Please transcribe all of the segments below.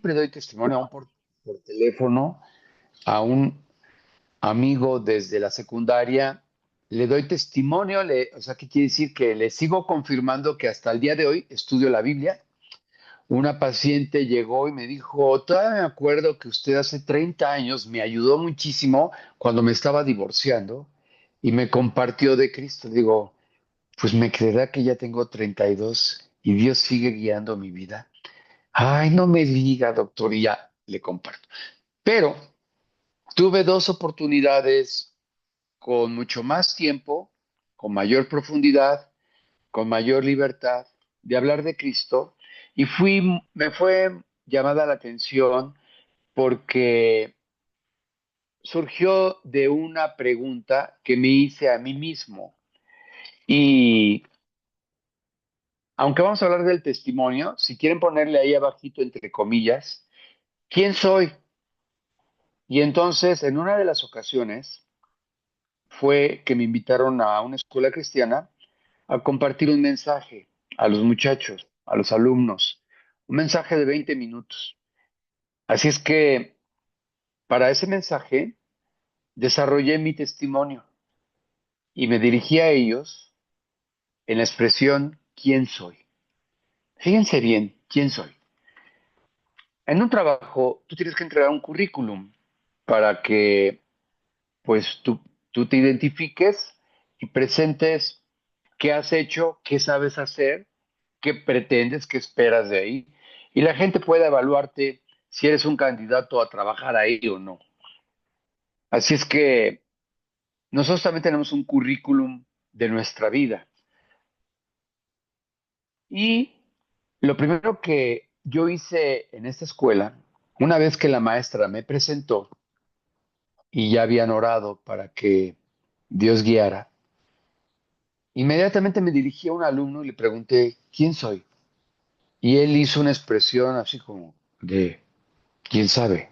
siempre doy testimonio, aún por teléfono, a un amigo desde la secundaria, le doy testimonio, o sea, ¿qué quiere decir? Que le sigo confirmando que hasta el día de hoy estudio la Biblia. Una paciente llegó y me dijo, todavía me acuerdo que usted hace 30 años me ayudó muchísimo cuando me estaba divorciando y me compartió de Cristo. Digo, pues me creerá que ya tengo 32 y Dios sigue guiando mi vida. Ay, no me diga, doctor, y ya le comparto. Pero tuve dos oportunidades con mucho más tiempo, con mayor profundidad, con mayor libertad de hablar de Cristo y me fue llamada la atención porque surgió de una pregunta que me hice a mí mismo. Y aunque vamos a hablar del testimonio, si quieren ponerle ahí abajito entre comillas, ¿quién soy? Y entonces, en una de las ocasiones, fue que me invitaron a una escuela cristiana a compartir un mensaje a los muchachos, a los alumnos, un mensaje de 20 minutos. Así es que para ese mensaje desarrollé mi testimonio y me dirigí a ellos en la expresión ¿quién soy? Fíjense bien, ¿quién soy? En un trabajo tú tienes que entregar un currículum para que pues tú te identifiques y presentes qué has hecho, qué sabes hacer, qué pretendes, qué esperas de ahí. Y la gente puede evaluarte si eres un candidato a trabajar ahí o no. Así es que nosotros también tenemos un currículum de nuestra vida. Y lo primero que yo hice en esta escuela, una vez que la maestra me presentó y ya habían orado para que Dios guiara, inmediatamente me dirigí a un alumno y le pregunté, ¿quién soy? Y él hizo una expresión así como de, ¿quién sabe?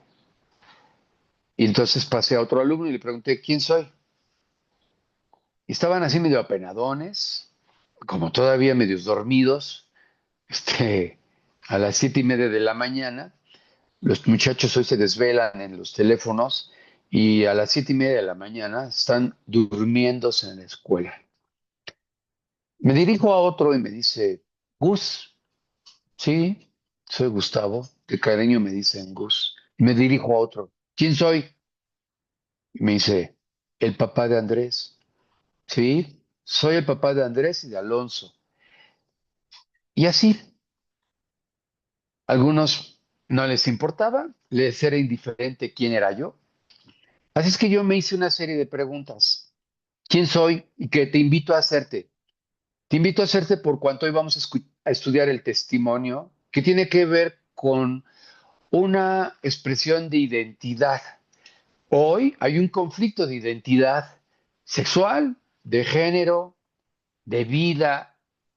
Y entonces pasé a otro alumno y le pregunté, ¿quién soy? Y estaban así medio apenadones, como todavía medios dormidos, este, a las 7:30 de la mañana. Los muchachos hoy se desvelan en los teléfonos y a las 7:30 de la mañana están durmiéndose en la escuela. Me dirijo a otro y me dice, Gus, sí, soy Gustavo, de cariño me dicen Gus. Y me dirijo a otro, ¿quién soy? Y me dice, el papá de Andrés. Sí, soy el papá de Andrés y de Alonso. Y así, algunos no les importaba, les era indiferente quién era yo. Así es que yo me hice una serie de preguntas. ¿Quién soy? Y que te invito a hacerte. Te invito a hacerte por cuanto hoy vamos a estudiar el testimonio, que tiene que ver con una expresión de identidad. Hoy hay un conflicto de identidad sexual, de género, de vida.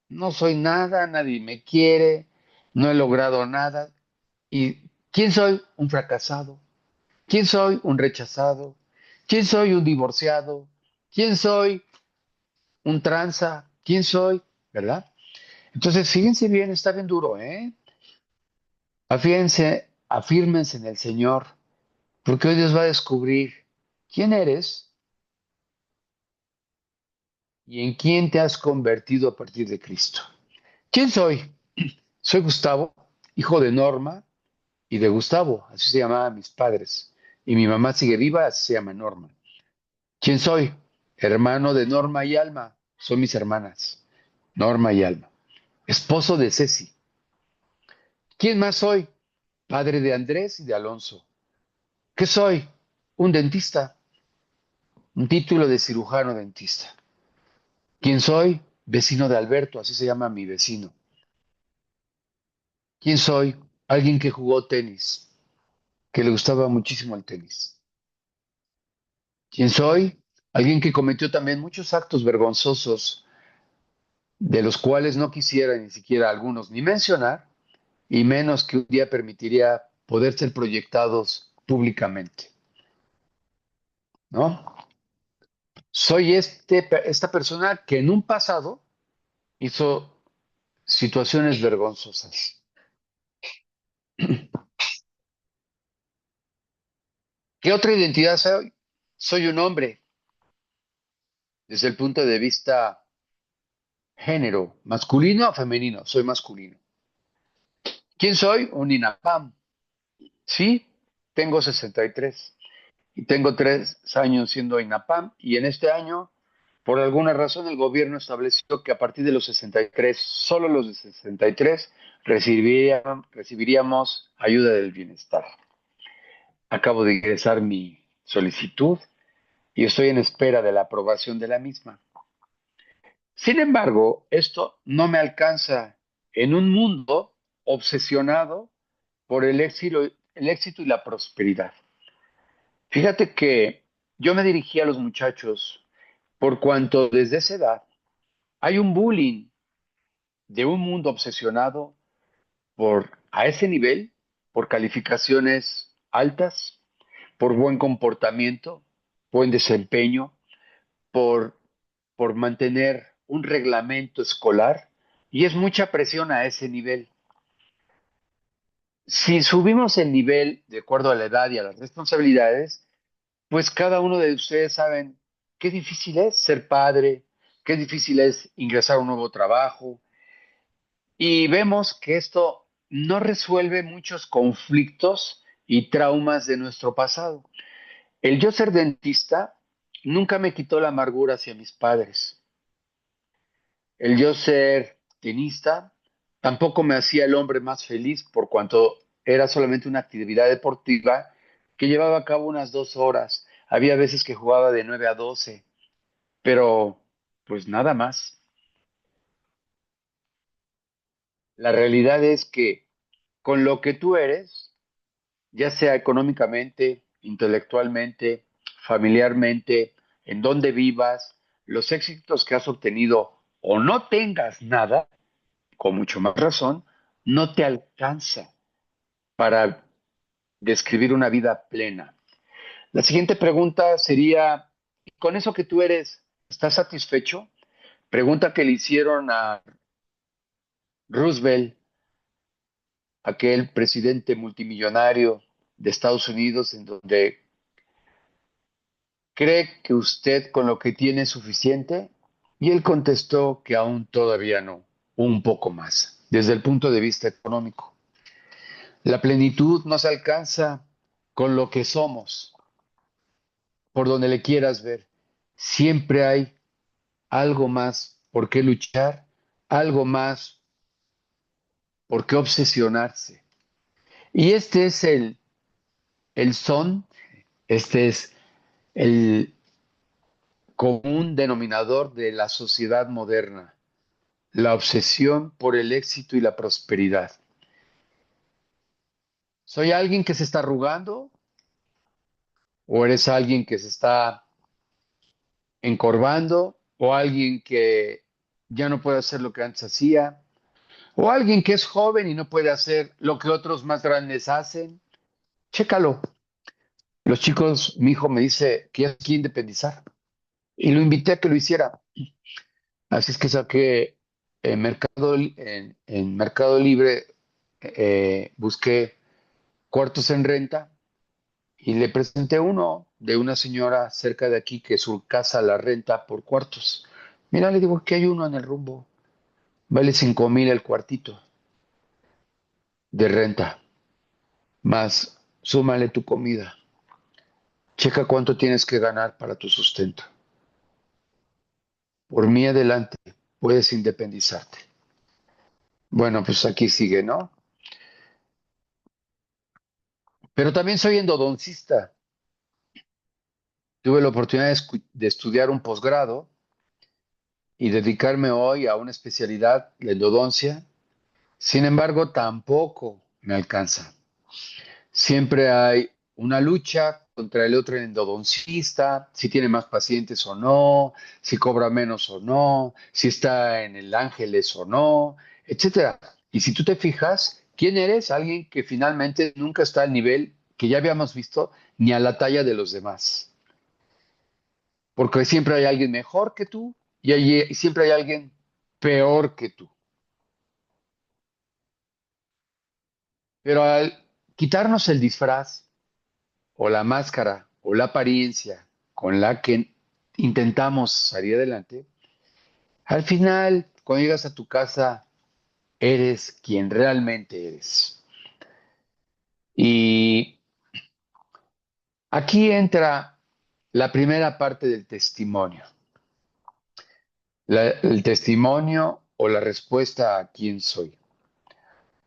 No soy nada, nadie me quiere, no he logrado nada. ¿Y quién soy? Un fracasado. ¿Quién soy? Un rechazado. ¿Quién soy? Un divorciado. ¿Quién soy? Un tranza. ¿Quién soy? ¿Verdad? Entonces, fíjense bien, está bien duro, ¿eh? Afíjense, afírmense en el Señor, porque hoy Dios va a descubrir quién eres y en quién te has convertido a partir de Cristo. ¿Quién soy? Soy Gustavo, hijo de Norma y de Gustavo, así se llamaban mis padres. Y mi mamá sigue viva, así se llama Norma. ¿Quién soy? Hermano de Norma y Alma, son mis hermanas, Norma y Alma. Esposo de Ceci. ¿Quién más soy? Padre de Andrés y de Alonso. ¿Qué soy? Un dentista, un título de cirujano dentista. ¿Quién soy? Vecino de Alberto, así se llama mi vecino. ¿Quién soy? Alguien que jugó tenis, que le gustaba muchísimo el tenis. ¿Quién soy? Alguien que cometió también muchos actos vergonzosos, de los cuales no quisiera ni siquiera algunos ni mencionar, y menos que un día permitiría poder ser proyectados públicamente, ¿no? Soy esta persona que en un pasado hizo situaciones vergonzosas. ¿Qué otra identidad soy? Soy un hombre desde el punto de vista género, masculino o femenino. Soy masculino. ¿Quién soy? Un INAPAM. Sí, tengo 63 y tengo 3 años siendo INAPAM y en este año, por alguna razón, el gobierno estableció que a partir de los 63, solo los de 63, recibiríamos ayuda del bienestar. Acabo de ingresar mi solicitud y estoy en espera de la aprobación de la misma. Sin embargo, esto no me alcanza en un mundo obsesionado por el éxito y la prosperidad. Fíjate que yo me dirigí a los muchachos por cuanto desde esa edad hay un bullying de un mundo obsesionado por a ese nivel, por calificaciones altas, por buen comportamiento, buen desempeño, por, por mantener un reglamento escolar y es mucha presión a ese nivel. Si subimos el nivel de acuerdo a la edad y a las responsabilidades, pues cada uno de ustedes saben qué difícil es ser padre, qué difícil es ingresar a un nuevo trabajo y vemos que esto no resuelve muchos conflictos y traumas de nuestro pasado. El yo ser dentista nunca me quitó la amargura hacia mis padres. El yo ser tenista tampoco me hacía el hombre más feliz por cuanto era solamente una actividad deportiva que llevaba a cabo unas 2 horas. Había veces que jugaba de 9 a 12, pero pues nada más. La realidad es que con lo que tú eres, ya sea económicamente, intelectualmente, familiarmente, en donde vivas, los éxitos que has obtenido o no tengas nada, con mucho más razón, no te alcanza para describir una vida plena. La siguiente pregunta sería, ¿con eso que tú eres, estás satisfecho? Pregunta que le hicieron a Roosevelt, aquel presidente multimillonario de Estados Unidos, en donde ¿cree que usted con lo que tiene es suficiente? Y él contestó que aún todavía no, un poco más, desde el punto de vista económico. La plenitud no se alcanza con lo que somos, por donde le quieras ver. Siempre hay algo más por qué luchar, algo más por qué obsesionarse. Y este es el son, este es el común denominador de la sociedad moderna, la obsesión por el éxito y la prosperidad. ¿Soy alguien que se está arrugando o eres alguien que se está encorvando o alguien que ya no puede hacer lo que antes hacía o alguien que es joven y no puede hacer lo que otros más grandes hacen? Chécalo. Los chicos, mi hijo me dice que ya quiere independizar y lo invité a que lo hiciera. Así es que saqué en Mercado Libre, busqué cuartos en renta y le presenté uno de una señora cerca de aquí que su casa la renta por cuartos. Mira, le digo que hay uno en el Rumbo, vale 5,000 el cuartito de renta, más súmale tu comida. Checa cuánto tienes que ganar para tu sustento. Por mí adelante, puedes independizarte. Bueno, pues aquí sigue, ¿no? Pero también soy endodoncista. Tuve la oportunidad de estudiar un posgrado y dedicarme hoy a una especialidad, la endodoncia. Sin embargo, tampoco me alcanza. Siempre hay una lucha contra el otro endodoncista, si tiene más pacientes o no, si cobra menos o no, si está en el Ángeles o no, etcétera. Y si tú te fijas, ¿quién eres? Alguien que finalmente nunca está al nivel que ya habíamos visto, ni a la talla de los demás. Porque siempre hay alguien mejor que tú y siempre hay alguien peor que tú. Pero al quitarnos el disfraz, o la máscara o la apariencia con la que intentamos salir adelante, al final, cuando llegas a tu casa, eres quien realmente eres. Y aquí entra la primera parte del testimonio. El testimonio o la respuesta a quién soy.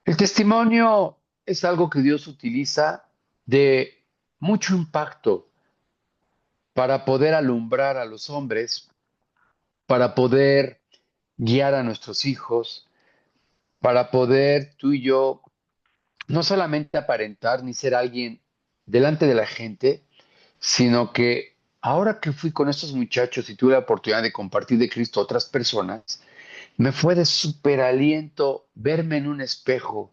El testimonio es algo que Dios utiliza de mucho impacto para poder alumbrar a los hombres, para poder guiar a nuestros hijos, para poder tú y yo no solamente aparentar ni ser alguien delante de la gente, sino que ahora que fui con estos muchachos y tuve la oportunidad de compartir de Cristo a otras personas, me fue de súper aliento verme en un espejo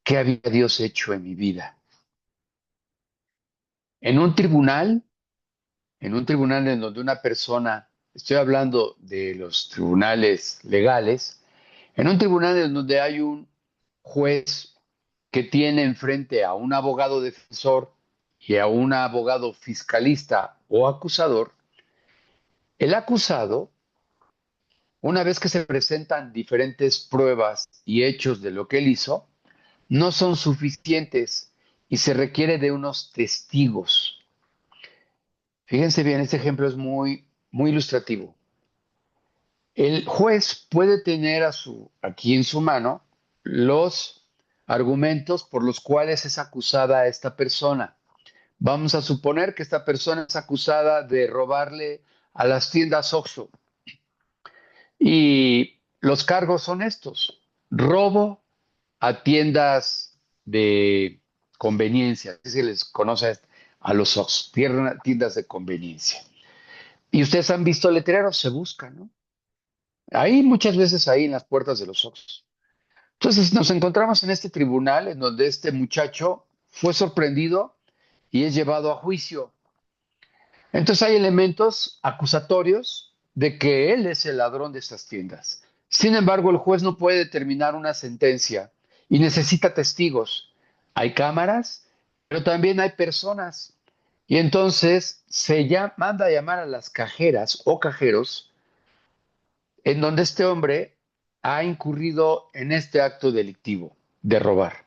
qué había Dios hecho en mi vida. En un tribunal, en un tribunal en donde una persona, estoy hablando de los tribunales legales, en un tribunal en donde hay un juez que tiene enfrente a un abogado defensor y a un abogado fiscalista o acusador, el acusado, una vez que se presentan diferentes pruebas y hechos de lo que él hizo, no son suficientes y se requiere de unos testigos. Fíjense bien, este ejemplo es muy ilustrativo. El juez puede tener aquí en su mano los argumentos por los cuales es acusada a esta persona. Vamos a suponer que esta persona es acusada de robarle a las tiendas Oxxo y los cargos son estos: robo a tiendas de conveniencia, así se les conoce a los Oxxo, tiendas de conveniencia. Y ustedes han visto letreros, se buscan, ¿no? Ahí muchas veces ahí en las puertas de los Oxxos. Entonces nos encontramos en este tribunal en donde este muchacho fue sorprendido y es llevado a juicio. Entonces hay elementos acusatorios de que él es el ladrón de estas tiendas. Sin embargo, el juez no puede determinar una sentencia y necesita testigos. Hay cámaras, pero también hay personas. Y entonces manda a llamar a las cajeras o cajeros en donde este hombre ha incurrido en este acto delictivo de robar.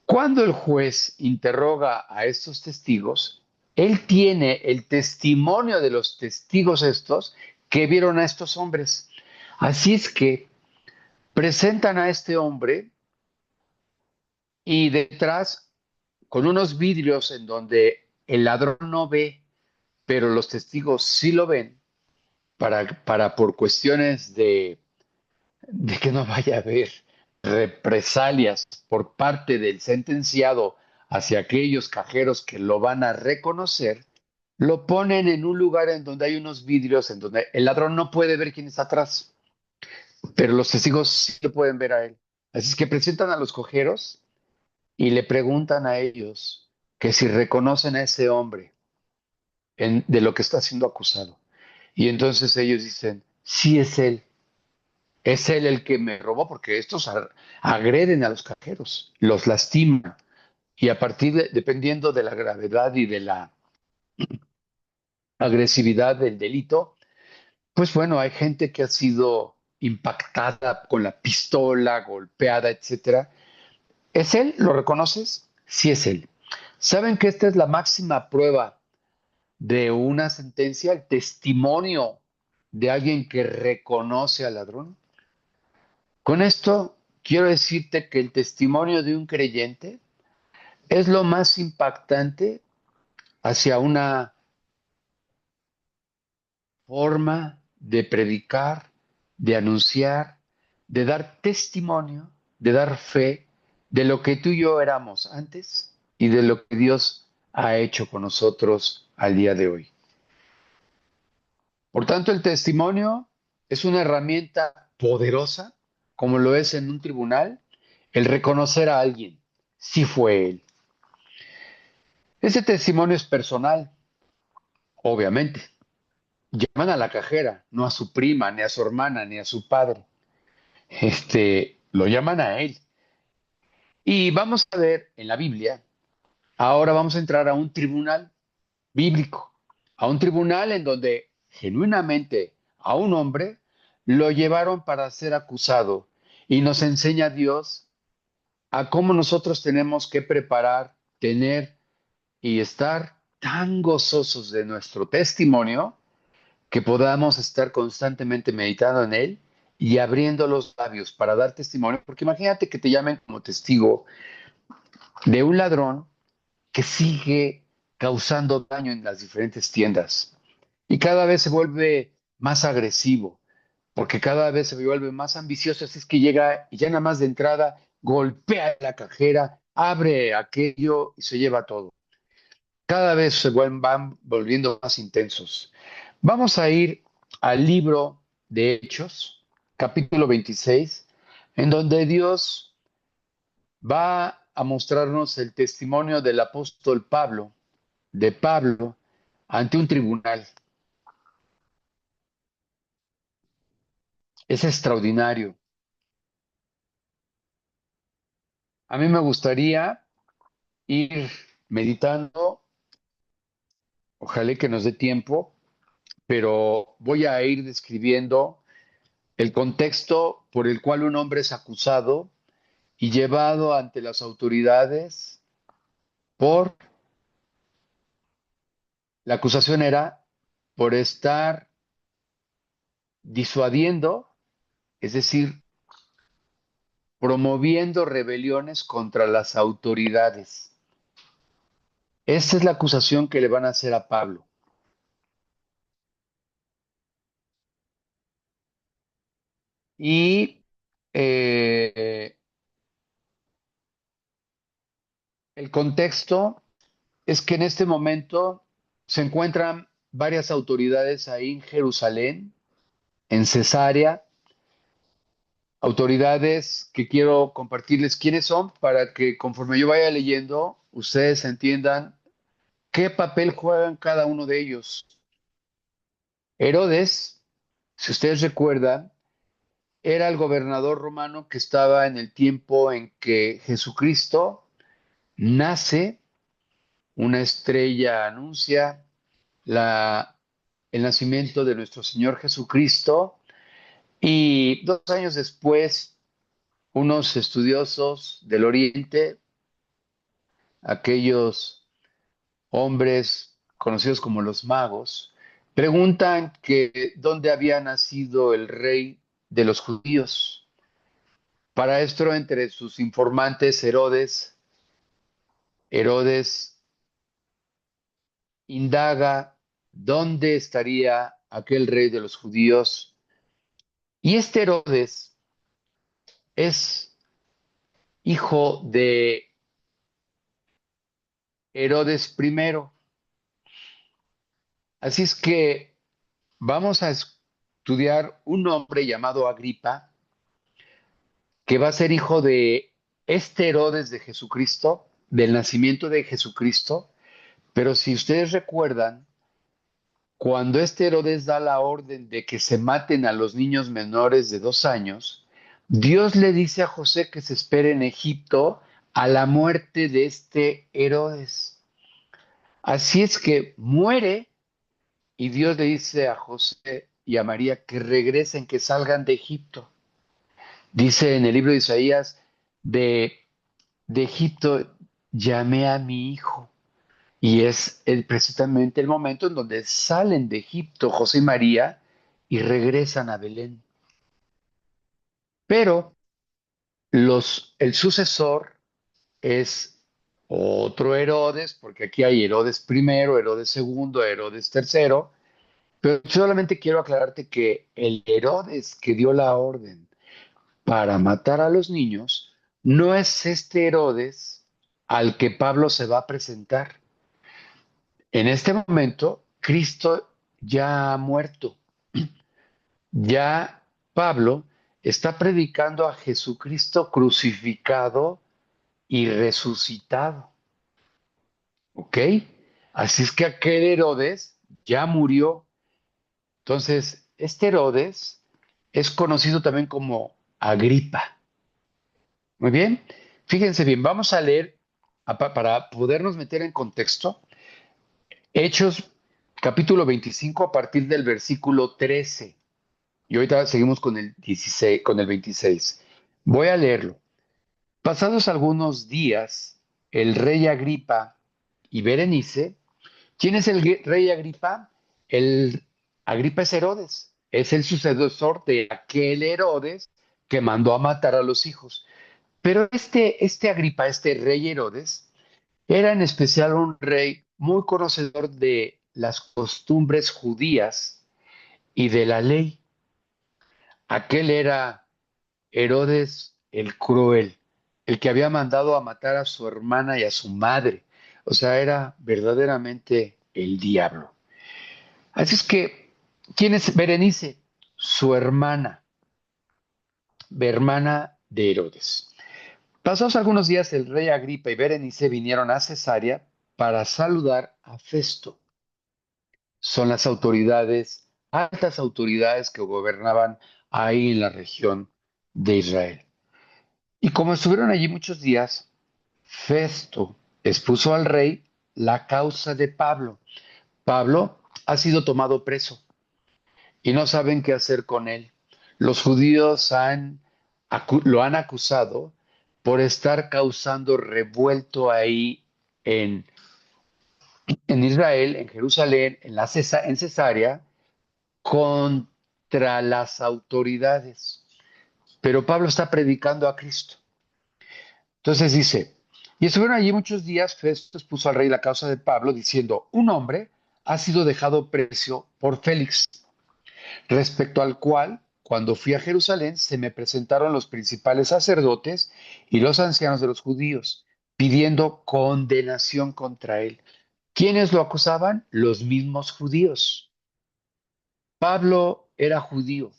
Cuando el juez interroga a estos testigos, él tiene el testimonio de los testigos estos que vieron a estos hombres. Así es que presentan a este hombre y detrás, con unos vidrios en donde el ladrón no ve, pero los testigos sí lo ven, para por cuestiones de que no vaya a haber represalias por parte del sentenciado hacia aquellos cajeros que lo van a reconocer, lo ponen en un lugar en donde hay unos vidrios, en donde el ladrón no puede ver quién está atrás, pero los testigos sí lo pueden ver a él. Así es que presentan a los cojeros y le preguntan a ellos que si reconocen a ese hombre de lo que está siendo acusado. Y entonces ellos dicen, sí es él. Es él el que me robó, porque estos agreden a los cajeros, los lastiman. Y dependiendo de la gravedad y de la agresividad del delito, pues bueno, hay gente que ha sido impactada con la pistola, golpeada, etcétera. ¿Es él? ¿Lo reconoces? Sí es él. ¿Saben que esta es la máxima prueba de una sentencia, el testimonio de alguien que reconoce al ladrón? Con esto quiero decirte que el testimonio de un creyente es lo más impactante hacia una forma de predicar, de anunciar, de dar testimonio, de dar fe de lo que tú y yo éramos antes y de lo que Dios ha hecho con nosotros al día de hoy. Por tanto, el testimonio es una herramienta poderosa, como lo es en un tribunal, el reconocer a alguien, si fue él. Ese testimonio es personal, obviamente. Llaman a la cajera, no a su prima, ni a su hermana, ni a su padre. Lo llaman a él. Y vamos a ver en la Biblia Ahora vamos a entrar a un tribunal bíblico, a un tribunal en donde genuinamente a un hombre lo llevaron para ser acusado y nos enseña Dios a cómo nosotros tenemos que preparar, tener y estar tan gozosos de nuestro testimonio que podamos estar constantemente meditando en él y abriendo los labios para dar testimonio, porque imagínate que te llamen como testigo de un ladrón que sigue causando daño en las diferentes tiendas y cada vez se vuelve más agresivo, porque cada vez se vuelve más ambicioso, así es que llega y ya nada más de entrada golpea la cajera, abre aquello y se lleva todo. Cada vez van volviendo más intensos. Vamos a ir al libro de Hechos, capítulo 26, en donde Dios va a mostrarnos el testimonio del apóstol Pablo, de Pablo, ante un tribunal. Es extraordinario. A mí me gustaría ir meditando, ojalá que nos dé tiempo, pero voy a ir describiendo el contexto por el cual un hombre es acusado y llevado ante las autoridades por, la acusación era por estar disuadiendo, es decir, promoviendo rebeliones contra las autoridades. Esta es la acusación que le van a hacer a Pablo. Y el contexto es que en este momento se encuentran varias autoridades ahí en Jerusalén, en Cesarea, autoridades que quiero compartirles quiénes son para que conforme yo vaya leyendo, ustedes entiendan qué papel juegan cada uno de ellos. Herodes, si ustedes recuerdan, era el gobernador romano que estaba en el tiempo en que Jesucristo nace, una estrella anuncia la, el nacimiento de nuestro Señor Jesucristo y 2 años después unos estudiosos del Oriente, aquellos hombres conocidos como los magos, preguntan que dónde había nacido el rey de los judíos. Para esto, entre sus informantes, Herodes indaga dónde estaría aquel rey de los judíos. Y este Herodes es hijo de Herodes primero. Así es que vamos a estudiar un hombre llamado Agripa, que va a ser hijo de este Herodes de Jesucristo, del nacimiento de Jesucristo. Pero si ustedes recuerdan, cuando este Herodes da la orden de que se maten a los niños menores de 2 años, Dios le dice a José que se espere en Egipto a la muerte de este Herodes. Así es que muere y Dios le dice a José y a María que regresen, que salgan de Egipto. Dice en el libro de Isaías, de, de Egipto llamé a mi hijo. Y es precisamente el momento en donde salen de Egipto José y María y regresan a Belén. Pero el sucesor es otro Herodes, porque aquí hay Herodes primero, Herodes segundo, Herodes tercero, pero solamente quiero aclararte que el Herodes que dio la orden para matar a los niños no es este Herodes al que Pablo se va a presentar. En este momento, Cristo ya ha muerto. Ya Pablo está predicando a Jesucristo crucificado y resucitado. ¿Ok? Así es que aquel Herodes ya murió. Entonces, este Herodes es conocido también como Agripa. Muy bien. Fíjense bien, vamos a leer para podernos meter en contexto, Hechos capítulo 25 a partir del versículo 13. Y ahorita seguimos con el 16, con el 26. Voy a leerlo. Pasados algunos días, el rey Agripa y Berenice. ¿Quién es el rey Agripa? El Agripa es Herodes. Es el sucesor de aquel Herodes que mandó a matar a los hijos. Pero este Agripa, este rey Herodes, era en especial un rey muy conocedor de las costumbres judías y de la ley. Aquel era Herodes el cruel, el que había mandado a matar a su hermana y a su madre. O sea, era verdaderamente el diablo. Así es que, ¿quién es Berenice? Su hermana de Herodes. Pasados algunos días, el rey Agripa y Berenice vinieron a Cesarea para saludar a Festo. Son las autoridades, altas autoridades que gobernaban ahí en la región de Israel. Y como estuvieron allí muchos días, Festo expuso al rey la causa de Pablo. Pablo ha sido tomado preso y no saben qué hacer con él. Los judíos lo han acusado por estar causando revuelto ahí en, en Israel, en Jerusalén, en Cesarea, contra las autoridades. Pero Pablo está predicando a Cristo. Entonces dice, y estuvieron allí muchos días, Festo expuso al rey la causa de Pablo, diciendo, un hombre ha sido dejado preso por Félix, respecto al cual, cuando fui a Jerusalén, se me presentaron los principales sacerdotes y los ancianos de los judíos, pidiendo condenación contra él. ¿Quiénes lo acusaban? Los mismos judíos. Pablo era judío.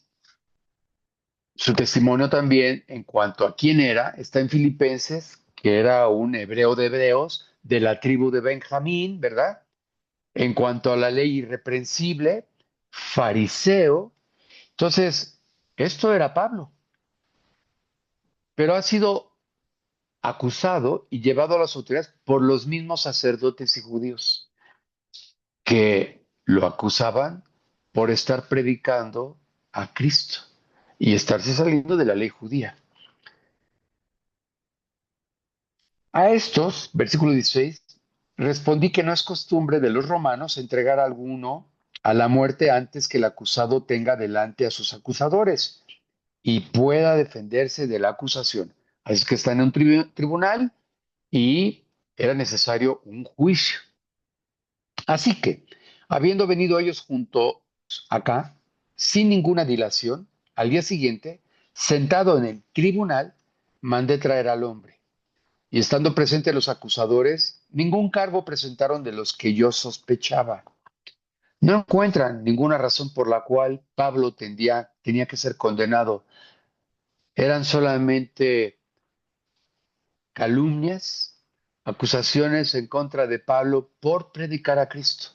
Su testimonio también en cuanto a quién era está en Filipenses, que era un hebreo de hebreos de la tribu de Benjamín, ¿verdad? En cuanto a la ley irreprensible, fariseo. Entonces, esto era Pablo, pero ha sido acusado y llevado a las autoridades por los mismos sacerdotes y judíos que lo acusaban por estar predicando a Cristo y estarse saliendo de la ley judía. A estos, versículo 16, respondí que no es costumbre de los romanos entregar a alguno a la muerte antes que el acusado tenga delante a sus acusadores y pueda defenderse de la acusación. Así que está en un tribunal y era necesario un juicio. Así que, habiendo venido ellos juntos acá, sin ninguna dilación, al día siguiente, sentado en el tribunal, mandé traer al hombre. Y estando presentes los acusadores, ningún cargo presentaron de los que yo sospechaba. No encuentran ninguna razón por la cual Pablo tenía que ser condenado. Eran solamente calumnias, acusaciones en contra de Pablo por predicar a Cristo.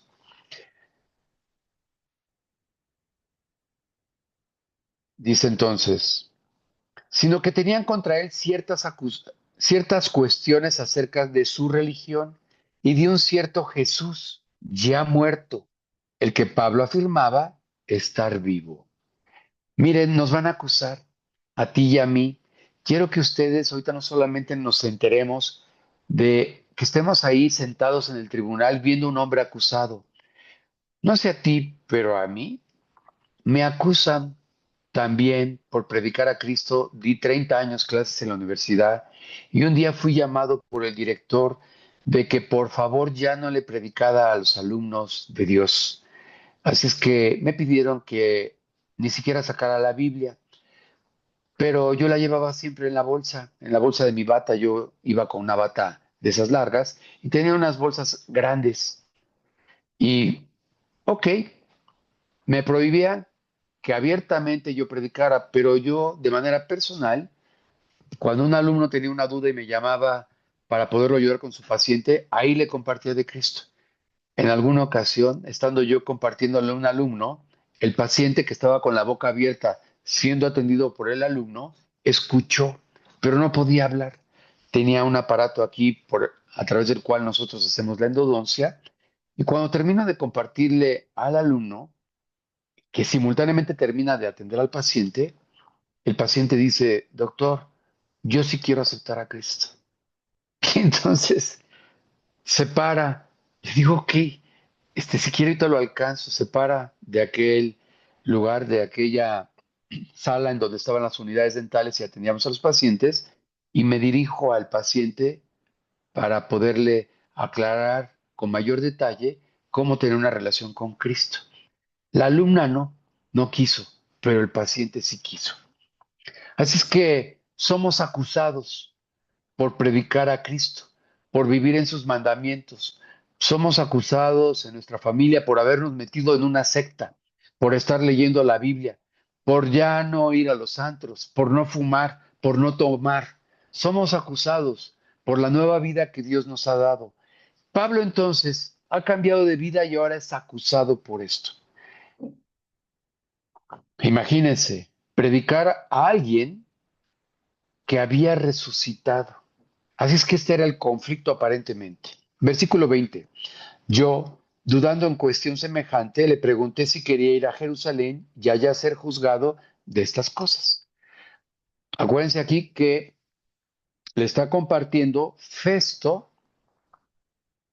Dice entonces, sino que tenían contra él ciertas cuestiones acerca de su religión y de un cierto Jesús ya muerto, el que Pablo afirmaba estar vivo. Miren, nos van a acusar a ti y a mí. Quiero que ustedes ahorita no solamente nos enteremos de que estemos ahí sentados en el tribunal viendo un hombre acusado. No sé a ti, pero a mí me acusan también por predicar a Cristo. Di 30 años clases en la universidad y un día fui llamado por el director de que por favor ya no le predicara a los alumnos de Dios. Así es que me pidieron que ni siquiera sacara la Biblia, pero yo la llevaba siempre en la bolsa de mi bata. Yo iba con una bata de esas largas y tenía unas bolsas grandes. Y, ok, me prohibían que abiertamente yo predicara, pero yo de manera personal, cuando un alumno tenía una duda y me llamaba para poderlo ayudar con su paciente, ahí le compartía de Cristo. En alguna ocasión, estando yo compartiéndole a un alumno, el paciente que estaba con la boca abierta siendo atendido por el alumno, escuchó, pero no podía hablar. Tenía un aparato aquí a través del cual nosotros hacemos la endodoncia. Y cuando termino de compartirle al alumno, que simultáneamente termina de atender al paciente, el paciente dice, doctor, yo sí quiero aceptar a Cristo. Y entonces se para, le digo, ok, si quiere ahorita lo alcanzo, se para de aquel lugar, de aquella sala en donde estaban las unidades dentales y atendíamos a los pacientes, y me dirijo al paciente para poderle aclarar con mayor detalle cómo tener una relación con Cristo. La alumna no quiso, pero el paciente sí quiso. Así es que somos acusados por predicar a Cristo, por vivir en sus mandamientos. Somos acusados en nuestra familia por habernos metido en una secta, por estar leyendo la Biblia, por ya no ir a los antros, por no fumar, por no tomar. Somos acusados por la nueva vida que Dios nos ha dado. Pablo entonces ha cambiado de vida y ahora es acusado por esto. Imagínense, predicar a alguien que había resucitado. Así es que este era el conflicto aparentemente. Versículo 20. Yo, dudando en cuestión semejante, le pregunté si quería ir a Jerusalén y allá ser juzgado de estas cosas. Acuérdense aquí que le está compartiendo Festo,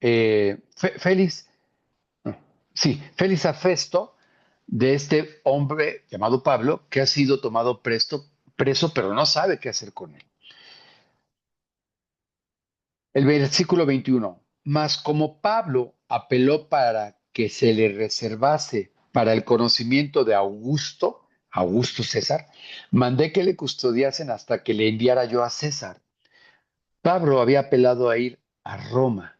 Félix, no, sí, Félix a Festo, de este hombre llamado Pablo, que ha sido tomado preso, pero no sabe qué hacer con él. El versículo 21. Mas como Pablo apeló para que se le reservase para el conocimiento de Augusto César, mandé que le custodiasen hasta que le enviara yo a César. Pablo había apelado a ir a Roma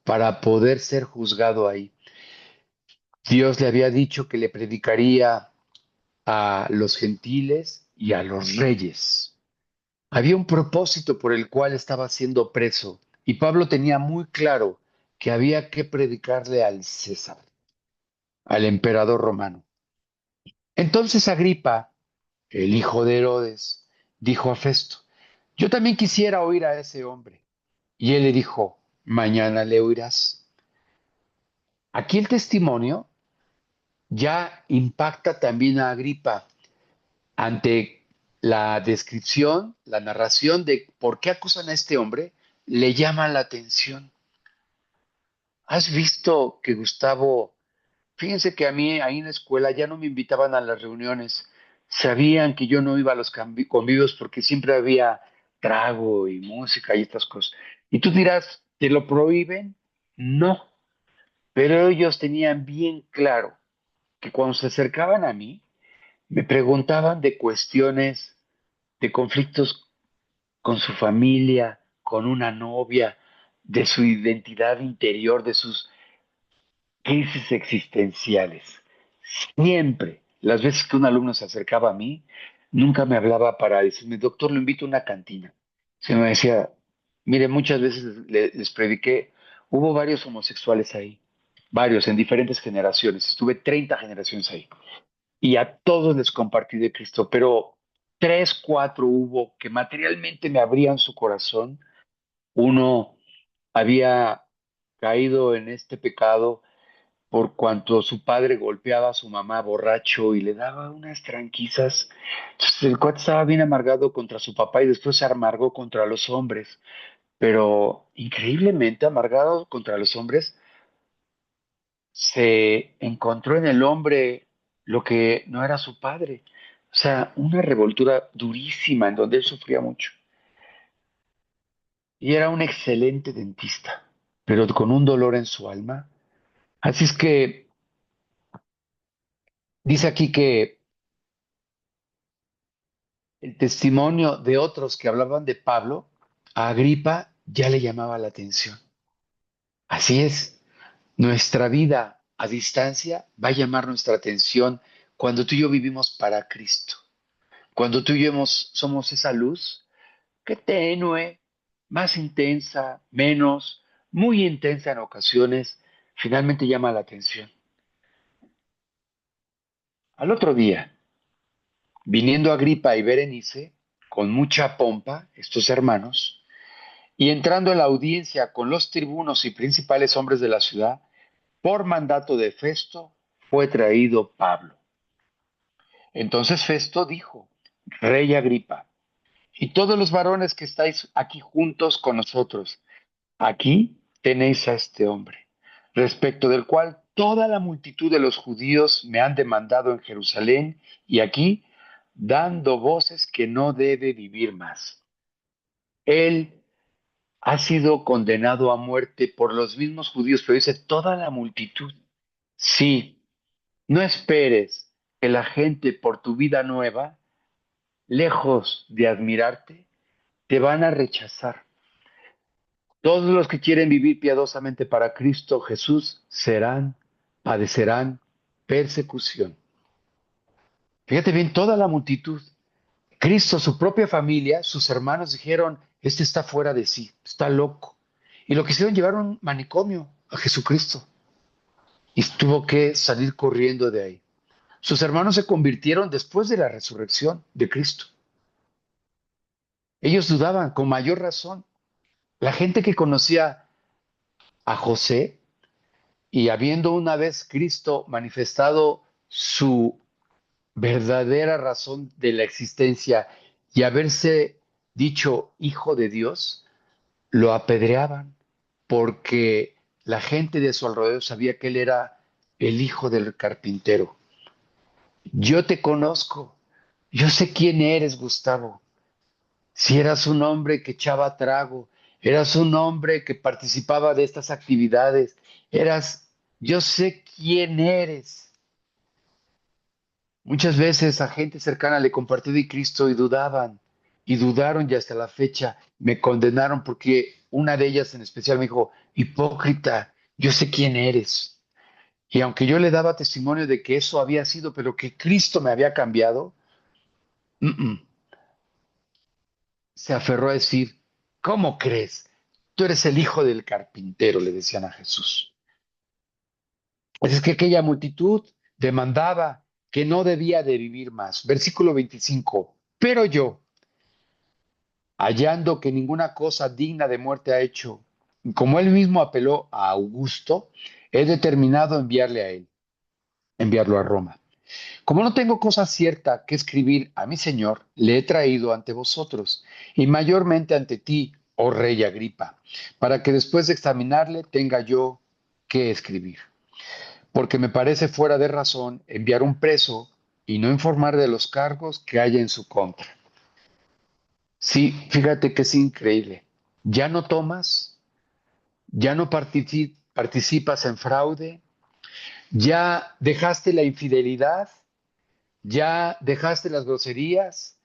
para poder ser juzgado ahí. Dios le había dicho que le predicaría a los gentiles y a los reyes. Había un propósito por el cual estaba siendo preso y Pablo tenía muy claro que había que predicarle al César, al emperador romano. Entonces Agripa, el hijo de Herodes, dijo a Festo, yo también quisiera oír a ese hombre. Y él le dijo, mañana le oirás. Aquí el testimonio ya impacta también a Agripa ante la descripción, la narración de por qué acusan a este hombre, le llama la atención. ¿Has visto que Gustavo, fíjense que a mí ahí en la escuela ya no me invitaban a las reuniones, sabían que yo no iba a los convivios porque siempre había trago y música y estas cosas. Y tú dirás, ¿te lo prohíben? No, pero ellos tenían bien claro que cuando se acercaban a mí, me preguntaban de cuestiones, de conflictos con su familia, con una novia, de su identidad interior, de sus crisis existenciales. Siempre, las veces que un alumno se acercaba a mí, nunca me hablaba para decirme, doctor, lo invito a una cantina. Se me decía, mire, muchas veces les prediqué, hubo varios homosexuales ahí, varios, en diferentes generaciones, estuve 30 generaciones ahí, y a todos les compartí de Cristo, pero tres, cuatro hubo que materialmente me abrían su corazón. Uno había caído en este pecado por cuanto su padre golpeaba a su mamá borracho y le daba unas tranquisas. Entonces el cuate estaba bien amargado contra su papá y después se amargó contra los hombres, pero increíblemente amargado contra los hombres, se encontró en el hombre lo que no era su padre. O sea, una revoltura durísima en donde él sufría mucho. Y era un excelente dentista, pero con un dolor en su alma. Así es que dice aquí que el testimonio de otros que hablaban de Pablo, a Agripa ya le llamaba la atención. Así es, nuestra vida a distancia va a llamar nuestra atención cuando tú y yo vivimos para Cristo, cuando tú y yo somos esa luz que tenue, más intensa, menos, muy intensa en ocasiones, finalmente llama la atención. Al otro día, viniendo Agripa y Berenice, con mucha pompa, estos hermanos, Y entrando en la audiencia con los tribunos y principales hombres de la ciudad, por mandato de Festo, fue traído Pablo. Entonces Festo dijo: Rey Agripa, y todos los varones que estáis aquí juntos con nosotros, aquí tenéis a este hombre, respecto del cual toda la multitud de los judíos me han demandado en Jerusalén y aquí, dando voces que no debe vivir más. Él ha sido condenado a muerte por los mismos judíos, pero dice toda la multitud. Sí, no esperes que la gente por tu vida nueva, lejos de admirarte, te van a rechazar. Todos los que quieren vivir piadosamente para Cristo Jesús padecerán persecución. Fíjate bien, toda la multitud. Cristo, su propia familia, sus hermanos dijeron: este está fuera de sí, está loco. Y lo quisieron llevar a un manicomio a Jesucristo. Y tuvo que salir corriendo de ahí. Sus hermanos se convirtieron después de la resurrección de Cristo. Ellos dudaban con mayor razón. La gente que conocía a José, y habiendo una vez Cristo manifestado su verdadera razón de la existencia y haberse dicho hijo de Dios, lo apedreaban porque la gente de su alrededor sabía que él era el hijo del carpintero. Yo te conozco, yo sé quién eres, Gustavo. Si eras un hombre que echaba trago, eras un hombre que participaba de estas actividades, yo sé quién eres. Muchas veces a gente cercana le compartí de Cristo y dudaban, y dudaron y hasta la fecha me condenaron porque una de ellas en especial me dijo: hipócrita, yo sé quién eres. Y aunque yo le daba testimonio de que eso había sido, pero que Cristo me había cambiado, mm, mm, se aferró a decir: ¿cómo crees? Tú eres el hijo del carpintero, le decían a Jesús. Pues es que aquella multitud demandaba que no debía de vivir más. Versículo 25. Pero yo, hallando que ninguna cosa digna de muerte ha hecho, como él mismo apeló a Augusto, he determinado enviarlo a Roma. Como no tengo cosa cierta que escribir a mi señor, le he traído ante vosotros, y mayormente ante ti, oh rey Agripa, para que después de examinarle tenga yo que escribir. Porque me parece fuera de razón enviar un preso y no informar de los cargos que haya en su contra. Sí, fíjate que es increíble. Ya no tomas, ya no participas en fraude, ya dejaste la infidelidad, ya dejaste las groserías,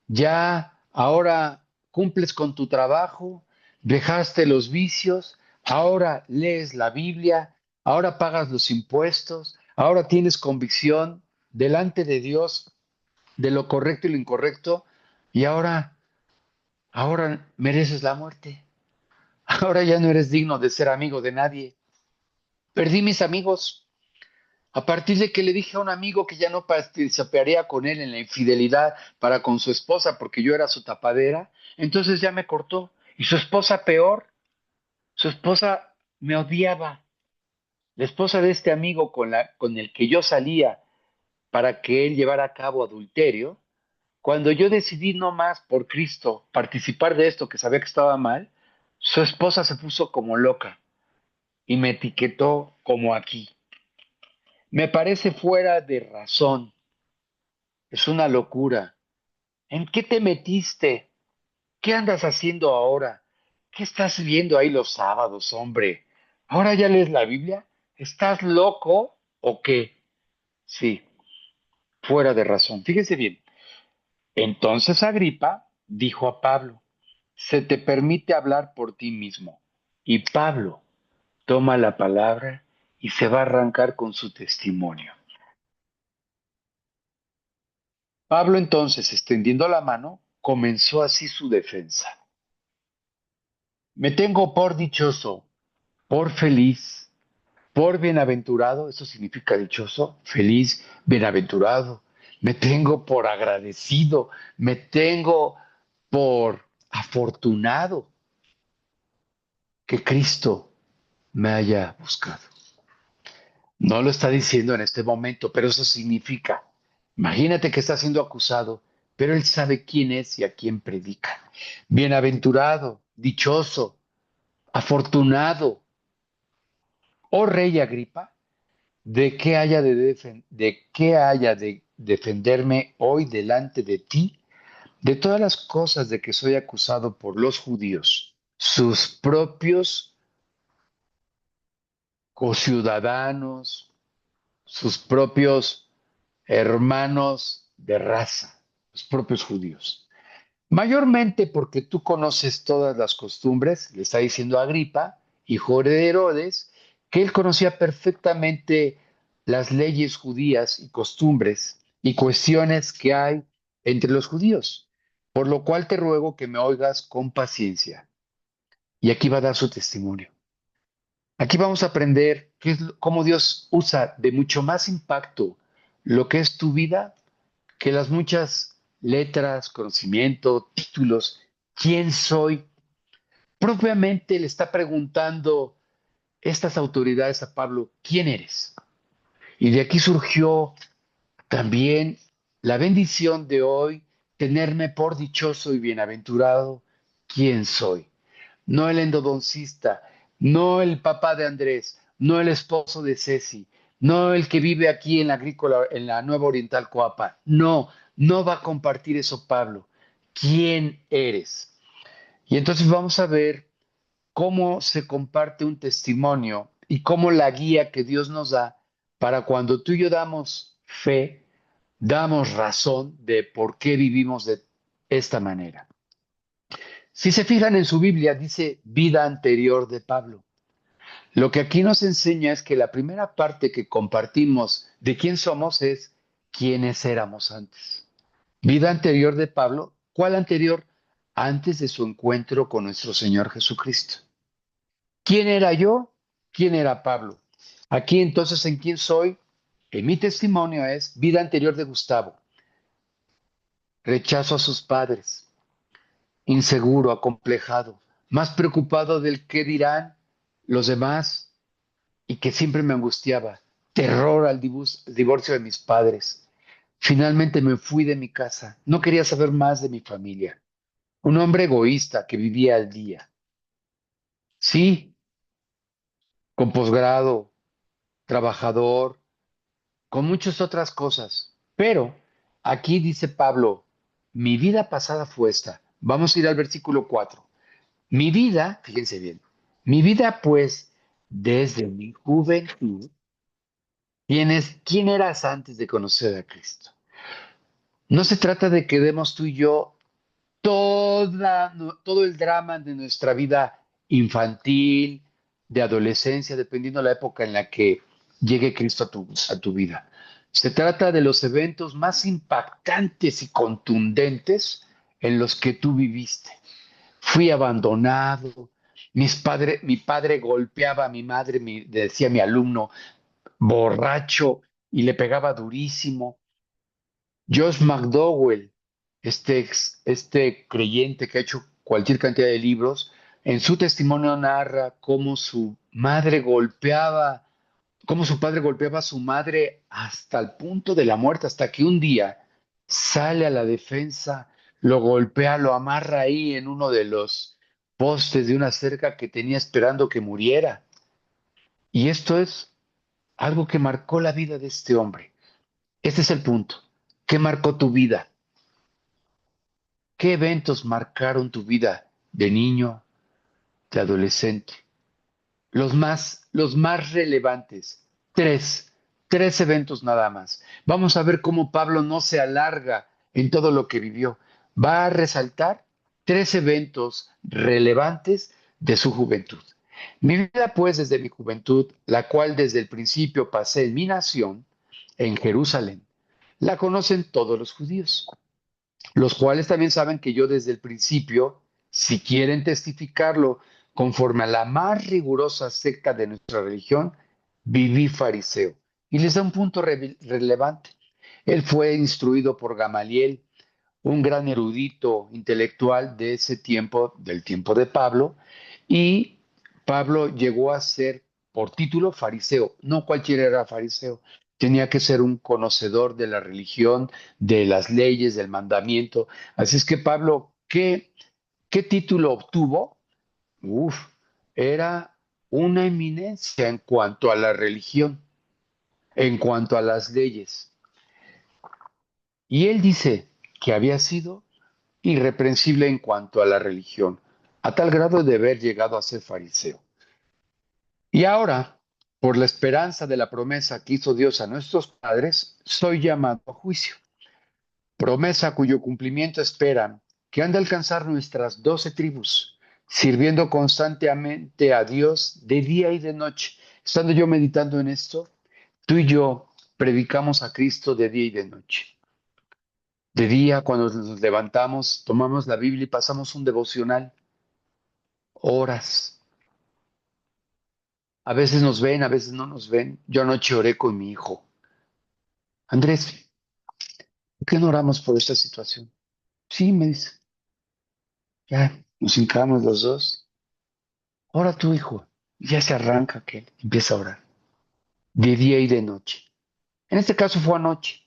ya ahora cumples con tu trabajo, dejaste los vicios, ahora lees la Biblia, ahora pagas los impuestos, ahora tienes convicción delante de Dios de lo correcto y lo incorrecto, y ahora mereces la muerte. Ahora ya no eres digno de ser amigo de nadie. Perdí mis amigos. A partir de que le dije a un amigo que ya no participaría con él en la infidelidad para con su esposa porque yo era su tapadera, entonces ya me cortó. Y su esposa peor, su esposa me odiaba. La esposa de este amigo con el que yo salía para que él llevara a cabo adulterio, cuando yo decidí no más por Cristo participar de esto que sabía que estaba mal, su esposa se puso como loca y me etiquetó como aquí. Me parece fuera de razón. Es una locura. ¿En qué te metiste? ¿Qué andas haciendo ahora? ¿Qué estás viendo ahí los sábados, hombre? ¿Ahora ya lees la Biblia? ¿Estás loco o qué? Sí, fuera de razón. Fíjese bien. Entonces Agripa dijo a Pablo: se te permite hablar por ti mismo. Y Pablo toma la palabra y se va a arrancar con su testimonio. Pablo entonces, extendiendo la mano, comenzó así su defensa. Me tengo por dichoso, por feliz, por bienaventurado, eso significa dichoso, feliz, bienaventurado. Me tengo por agradecido, me tengo por afortunado. que Cristo me haya buscado. No lo está diciendo en este momento, pero eso significa, imagínate que está siendo acusado, pero él sabe quién es y a quién predica. Bienaventurado, dichoso, afortunado, oh rey Agripa, de qué haya de defenderme hoy delante de ti, de todas las cosas de que soy acusado por los judíos, sus propios conciudadanos, sus propios hermanos de raza, los propios judíos. Mayormente porque tú conoces todas las costumbres, le está diciendo a Agripa, hijo de Herodes, que él conocía perfectamente las leyes judías y costumbres y cuestiones que hay entre los judíos, por lo cual te ruego que me oigas con paciencia. Y aquí va a dar su testimonio. Aquí vamos a aprender cómo Dios usa de mucho más impacto lo que es tu vida que las muchas letras, conocimiento, títulos. ¿Quién soy? Propiamente le está preguntando estas autoridades a Pablo, ¿quién eres? Y de aquí surgió también la bendición de hoy, tenerme por dichoso y bienaventurado, ¿quién soy? No el endodoncista, no el papá de Andrés, no el esposo de Ceci, no el que vive aquí en la agrícola, en la Nueva Oriental Coapa. No, no va a compartir eso Pablo. ¿Quién eres? Y entonces vamos a ver cómo se comparte un testimonio y cómo la guía que Dios nos da para cuando tú y yo damos fe, damos razón de por qué vivimos de esta manera. Si se fijan en su Biblia, dice vida anterior de Pablo. Lo que aquí nos enseña es que la primera parte que compartimos de quién somos es quiénes éramos antes. Vida anterior de Pablo, ¿cuál anterior? Antes de su encuentro con nuestro Señor Jesucristo. ¿Quién era yo? ¿Quién era Pablo? Aquí entonces, ¿en quién soy? En mi testimonio es vida anterior de Gustavo, rechazo a sus padres, inseguro, acomplejado, más preocupado del qué dirán los demás y que siempre me angustiaba, terror al divorcio de mis padres. Finalmente me fui de mi casa, no quería saber más de mi familia. Un hombre egoísta que vivía al día. Sí, con posgrado, trabajador, con muchas otras cosas. Pero aquí dice Pablo, mi vida pasada fue esta. Vamos a ir al versículo 4. Mi vida, fíjense bien, mi vida pues desde mi juventud, ¿quién eras antes de conocer a Cristo? No se trata de que demos tú y yo todo el drama de nuestra vida infantil, de adolescencia, dependiendo de la época en la que llegue Cristo a tu vida. Se trata de los eventos más impactantes y contundentes en los que tú viviste. Fui abandonado, mi padre golpeaba a mi madre, decía mi alumno, borracho, y le pegaba durísimo. Josh McDowell, este creyente que ha hecho cualquier cantidad de libros, en su testimonio narra cómo su madre golpeaba, cómo su padre golpeaba a su madre hasta el punto de la muerte, hasta que un día sale a la defensa, lo golpea, lo amarra ahí en uno de los postes de una cerca que tenía esperando que muriera. Y esto es algo que marcó la vida de este hombre. Este es el punto. ¿Qué marcó tu vida? ¿Qué eventos marcaron tu vida de niño, de adolescente? Los más relevantes. Tres, tres eventos nada más. Vamos a ver cómo Pablo no se alarga en todo lo que vivió. Va a resaltar tres eventos relevantes de su juventud. Mi vida, pues, desde mi juventud, la cual desde el principio pasé en mi nación, en Jerusalén, la conocen todos los judíos, los cuales también saben que yo desde el principio, si quieren testificarlo conforme a la más rigurosa secta de nuestra religión, viví fariseo. Y les da un punto relevante. Él fue instruido por Gamaliel, un gran erudito intelectual de ese tiempo, del tiempo de Pablo, y Pablo llegó a ser por título fariseo. No cualquiera era fariseo. Tenía que ser un conocedor de la religión, de las leyes, del mandamiento. Así es que Pablo, ¿qué título obtuvo? Uf, era una eminencia en cuanto a la religión, en cuanto a las leyes. Y él dice que había sido irreprensible en cuanto a la religión, a tal grado de haber llegado a ser fariseo. Y ahora, por la esperanza de la promesa que hizo Dios a nuestros padres, soy llamado a juicio. Promesa cuyo cumplimiento esperan que han de alcanzar nuestras 12 tribus, sirviendo constantemente a Dios de día y de noche. Estando yo meditando en esto, tú y yo predicamos a Cristo de día y de noche. De día, cuando nos levantamos, tomamos la Biblia y pasamos un devocional, horas. A veces nos ven, a veces no nos ven. Yo anoche oré con mi hijo. Andrés, ¿por qué no oramos por esta situación? Sí, me dice. Ya, nos hincamos los dos. Ora tu hijo. Y ya se arranca que empieza a orar. De día y de noche. En este caso fue anoche,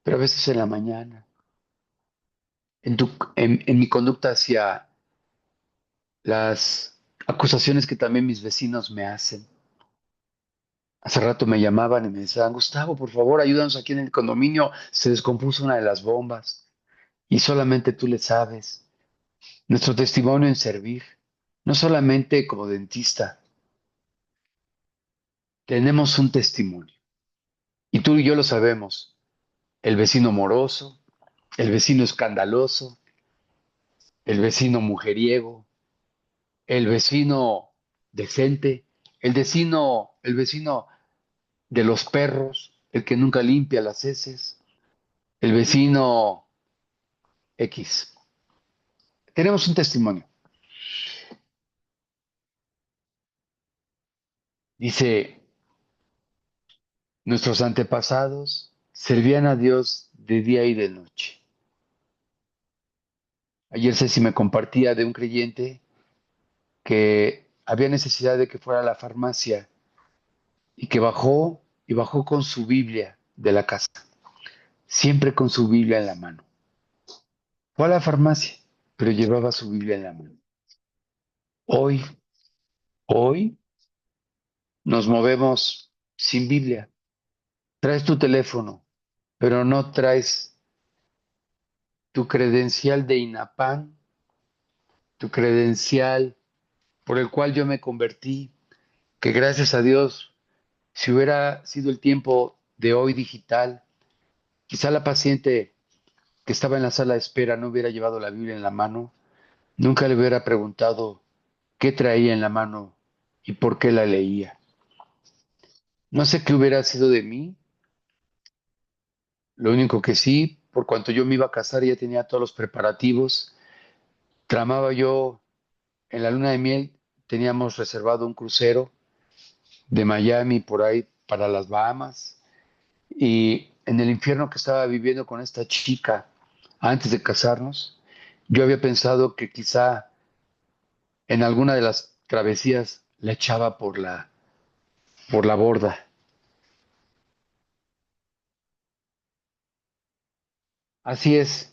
pero a veces en la mañana. En mi conducta hacia las acusaciones que también mis vecinos me hacen. Hace rato me llamaban y me decían, Gustavo, por favor, ayúdanos aquí en el condominio. Se descompuso una de las bombas y solamente tú le sabes. Nuestro testimonio en servir, no solamente como dentista, tenemos un testimonio. Y tú y yo lo sabemos. El vecino moroso, el vecino escandaloso, el vecino mujeriego, el vecino decente, el vecino de los perros, el que nunca limpia las heces, el vecino X. Tenemos un testimonio. Dice, nuestros antepasados servían a Dios de día y de noche. Ayer Ceci me compartía de un creyente que había necesidad de que fuera a la farmacia y que bajó y bajó con su Biblia de la casa, siempre con su Biblia en la mano. Fue a la farmacia, pero llevaba su Biblia en la mano. Hoy, hoy nos movemos sin Biblia. Traes tu teléfono, pero no traes tu credencial de INAPAN, tu credencial por el cual yo me convertí, que gracias a Dios, si hubiera sido el tiempo de hoy digital, quizá la paciente que estaba en la sala de espera no hubiera llevado la Biblia en la mano, nunca le hubiera preguntado qué traía en la mano y por qué la leía. No sé qué hubiera sido de mí, lo único que sí, por cuanto yo me iba a casar, ya tenía todos los preparativos, tramaba yo en la luna de miel, teníamos reservado un crucero de Miami por ahí para las Bahamas y en el infierno que estaba viviendo con esta chica antes de casarnos, yo había pensado que quizá en alguna de las travesías la echaba por la borda. Así es,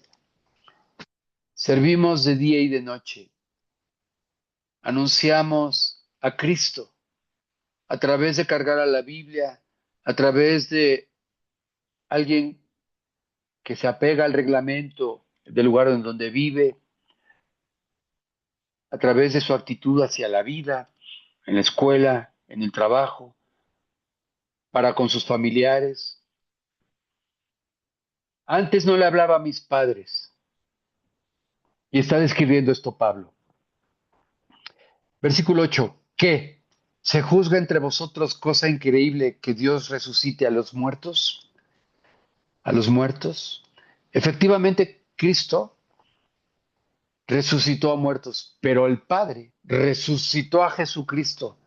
servimos de día y de noche, anunciamos a Cristo a través de cargar a la Biblia, a través de alguien que se apega al reglamento del lugar en donde vive, a través de su actitud hacia la vida, en la escuela, en el trabajo, para con sus familiares. Antes no le hablaba a mis padres, y está describiendo esto Pablo. Versículo 8. ¿Qué? ¿Se juzga entre vosotros cosa increíble que Dios resucite a los muertos? ¿A los muertos? Efectivamente, Cristo resucitó a muertos, pero el Padre resucitó a Jesucristo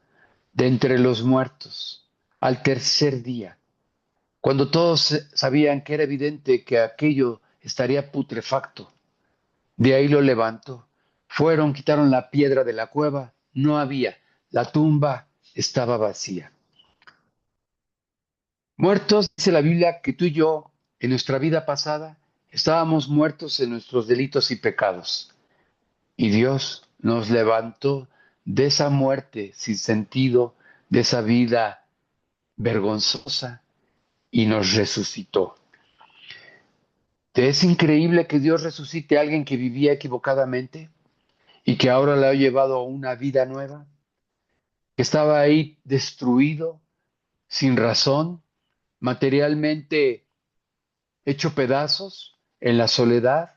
de entre los muertos al tercer día, cuando todos sabían que era evidente que aquello estaría putrefacto. De ahí lo levantó. Fueron, quitaron la piedra de la cueva, no había. la tumba estaba vacía. Muertos, dice la Biblia, que tú y yo, en nuestra vida pasada, estábamos muertos en nuestros delitos y pecados. Y Dios nos levantó de esa muerte sin sentido, de esa vida vergonzosa, y nos resucitó. ¿Te es increíble que Dios resucite a alguien que vivía equivocadamente y que ahora le ha llevado a una vida nueva? Que estaba ahí destruido, sin razón, materialmente hecho pedazos, en la soledad.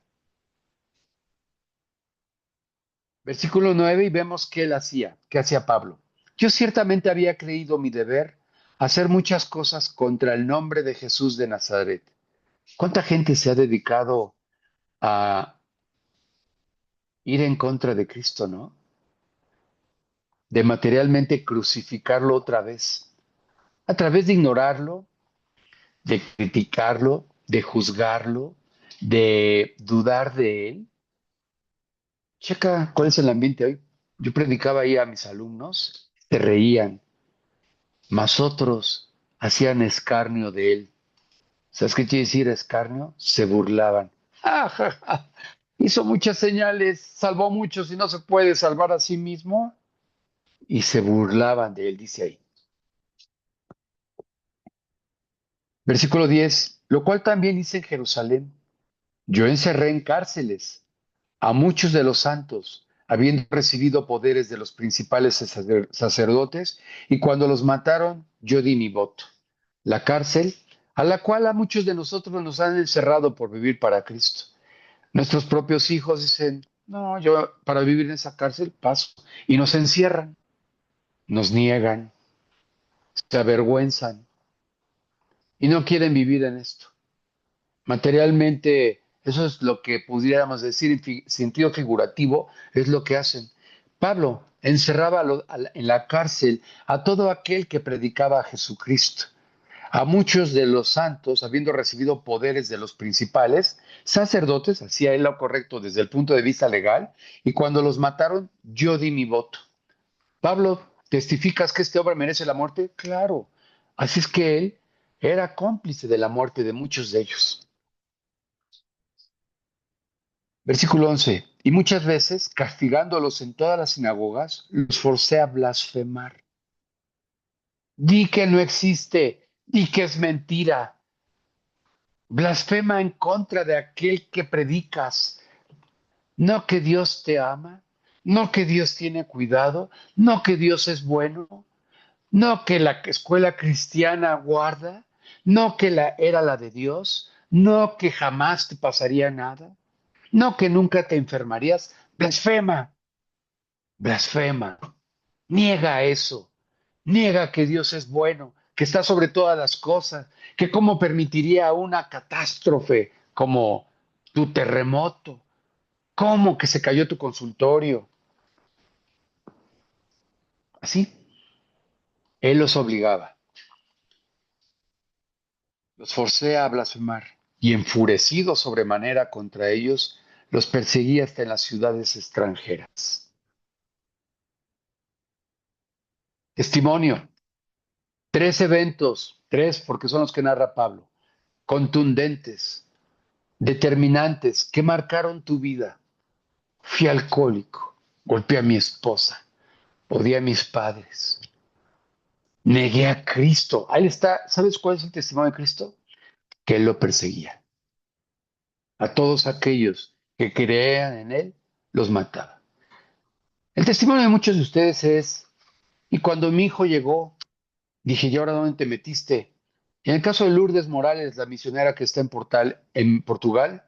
Versículo 9 y vemos qué él hacía, qué hacía Pablo. Yo ciertamente había creído mi deber hacer muchas cosas contra el nombre de Jesús de Nazaret. ¿Cuánta gente se ha dedicado a ir en contra de Cristo, no? De materialmente crucificarlo otra vez, a través de ignorarlo, de criticarlo, de juzgarlo, de dudar de él. Checa cuál es el ambiente hoy. Yo predicaba ahí a mis alumnos, se reían, mas otros hacían escarnio de él. ¿Sabes qué quiere decir escarnio? Se burlaban. ¡Ah, ja, ja! Hizo muchas señales, salvó a muchos y no se puede salvar a sí mismo. Y se burlaban de él, dice ahí. Versículo 10, lo cual también hice en Jerusalén. Yo encerré en cárceles a muchos de los santos, habiendo recibido poderes de los principales sacerdotes, y cuando los mataron, yo di mi voto. La cárcel, a la cual a muchos de nosotros nos han encerrado por vivir para Cristo. Nuestros propios hijos dicen, no, yo para vivir en esa cárcel paso, y nos encierran, nos niegan, se avergüenzan, y no quieren vivir en esto. Materialmente, eso es lo que pudiéramos decir en sentido figurativo, es lo que hacen. Pablo encerraba en la cárcel a todo aquel que predicaba a Jesucristo. A muchos de los santos, habiendo recibido poderes de los principales sacerdotes, hacía él lo correcto desde el punto de vista legal, y cuando los mataron, yo di mi voto. Pablo, ¿testificas que este hombre merece la muerte? Claro. Así es que él era cómplice de la muerte de muchos de ellos. Versículo 11. Y muchas veces, castigándolos en todas las sinagogas, los forcé a blasfemar. Di que no existe, di que es mentira. Blasfema en contra de aquel que predicas. No que Dios te ama, no que Dios tiene cuidado, no que Dios es bueno, no que la escuela cristiana guarda, no que era la de Dios, no que jamás te pasaría nada, no que nunca te enfermarías. Blasfema. Blasfema, niega eso, niega que Dios es bueno, que está sobre todas las cosas, que cómo permitiría una catástrofe como tu terremoto, cómo que se cayó tu consultorio. Así, él los obligaba, los forcé a blasfemar y enfurecido sobremanera contra ellos, los perseguía hasta en las ciudades extranjeras. Testimonio, tres eventos, tres porque son los que narra Pablo, contundentes, determinantes que marcaron tu vida. Fui alcohólico, golpeé a mi esposa, odié a mis padres, negué a Cristo. Ahí está, ¿sabes cuál es el testimonio de Cristo? Que Él lo perseguía. A todos aquellos que creían en Él, los mataba. El testimonio de muchos de ustedes es, y cuando mi hijo llegó, dije, ¿y ahora dónde te metiste? Y en el caso de Lourdes Morales, la misionera que está en Portugal,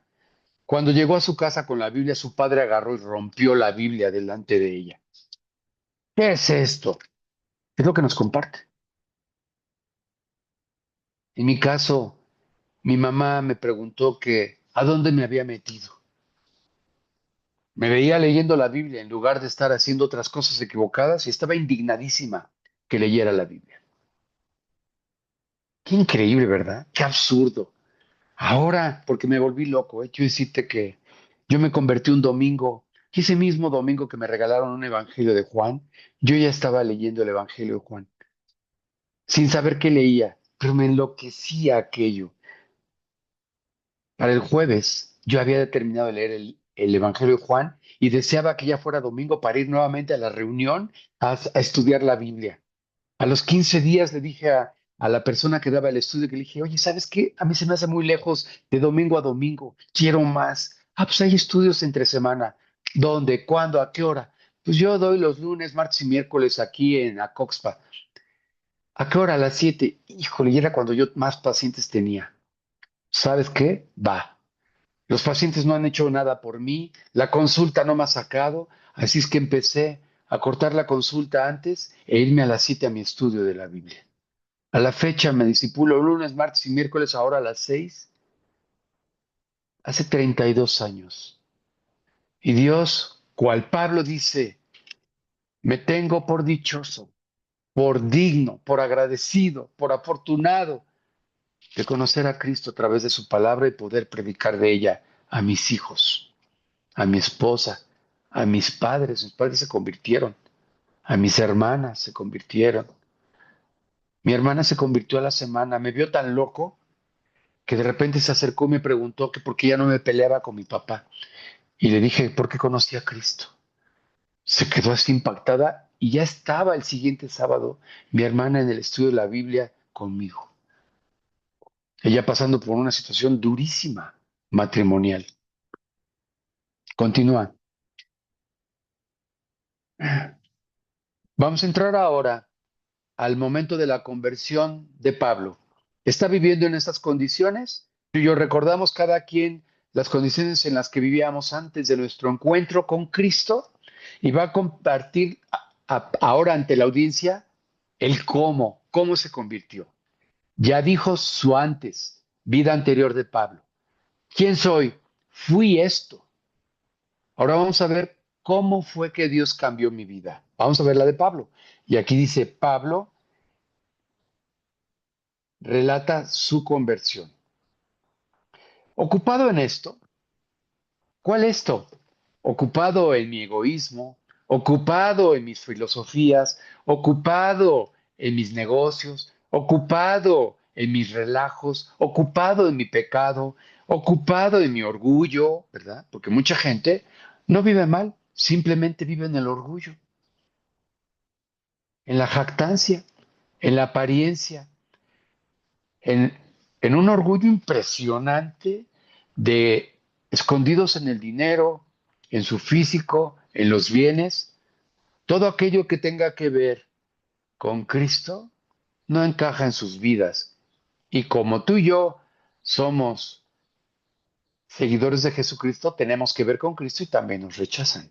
cuando llegó a su casa con la Biblia, su padre agarró y rompió la Biblia delante de ella. ¿Qué es esto? Es lo que nos comparte. En mi caso, mi mamá me preguntó que a dónde me había metido. Me veía leyendo la Biblia en lugar de estar haciendo otras cosas equivocadas y estaba indignadísima que leyera la Biblia. Qué increíble, ¿verdad? Qué absurdo. Ahora, porque me volví loco, quiero decirte que yo me convertí un domingo Y ese mismo domingo que me regalaron un evangelio de Juan, yo ya estaba leyendo el evangelio de Juan, sin saber qué leía, pero me enloquecía aquello. Para el jueves yo había determinado leer el evangelio de Juan y deseaba que ya fuera domingo para ir nuevamente a la reunión a estudiar la Biblia. A los 15 días le dije a la persona que daba el estudio, que le dije, oye, ¿sabes qué? A mí se me hace muy lejos de domingo a domingo, quiero más. Ah, pues hay estudios entre semana. ¿Dónde? ¿Cuándo? ¿A qué hora? Pues yo doy los lunes, martes y miércoles aquí en Acoxpa. ¿A qué hora? A las 7. Híjole, y era cuando yo más pacientes tenía. ¿Sabes qué? Va. Los pacientes no han hecho nada por mí, la consulta no me ha sacado, así es que empecé a cortar la consulta antes e irme a las 7 a mi estudio de la Biblia. A la fecha me disipulo lunes, martes y miércoles, ahora a las 6, hace 32 años. Y Dios, cual Pablo dice, me tengo por dichoso, por digno, por agradecido, por afortunado de conocer a Cristo a través de su palabra y poder predicar de ella a mis hijos, a mi esposa, a mis padres se convirtieron, a mis hermanas se convirtieron. Mi hermana se convirtió a la semana, me vio tan loco que de repente se acercó y me preguntó que por qué ya no me peleaba con mi papá. Y le dije, ¿por qué conocí a Cristo? Se quedó así impactada y ya estaba el siguiente sábado mi hermana en el estudio de la Biblia conmigo. Ella pasando por una situación durísima matrimonial. Continúa. Vamos a entrar ahora al momento de la conversión de Pablo. Está viviendo en estas condiciones. Tú y yo recordamos cada quien las condiciones en las que vivíamos antes de nuestro encuentro con Cristo y va a compartir ahora ante la audiencia el cómo se convirtió. Ya dijo su antes, vida anterior de Pablo. ¿Quién soy? Fui esto. Ahora vamos a ver cómo fue que Dios cambió mi vida. Vamos a ver la de Pablo. Y aquí dice, Pablo relata su conversión. Ocupado en esto, ¿cuál esto? Ocupado en mi egoísmo, ocupado en mis filosofías, ocupado en mis negocios, ocupado en mis relajos, ocupado en mi pecado, ocupado en mi orgullo, ¿verdad? Porque mucha gente no vive mal, simplemente vive en el orgullo, en la jactancia, en la apariencia, en, en un orgullo impresionante de escondidos en el dinero, en su físico, en los bienes, todo aquello que tenga que ver con Cristo no encaja en sus vidas. Y como tú y yo somos seguidores de Jesucristo, tenemos que ver con Cristo y también nos rechazan.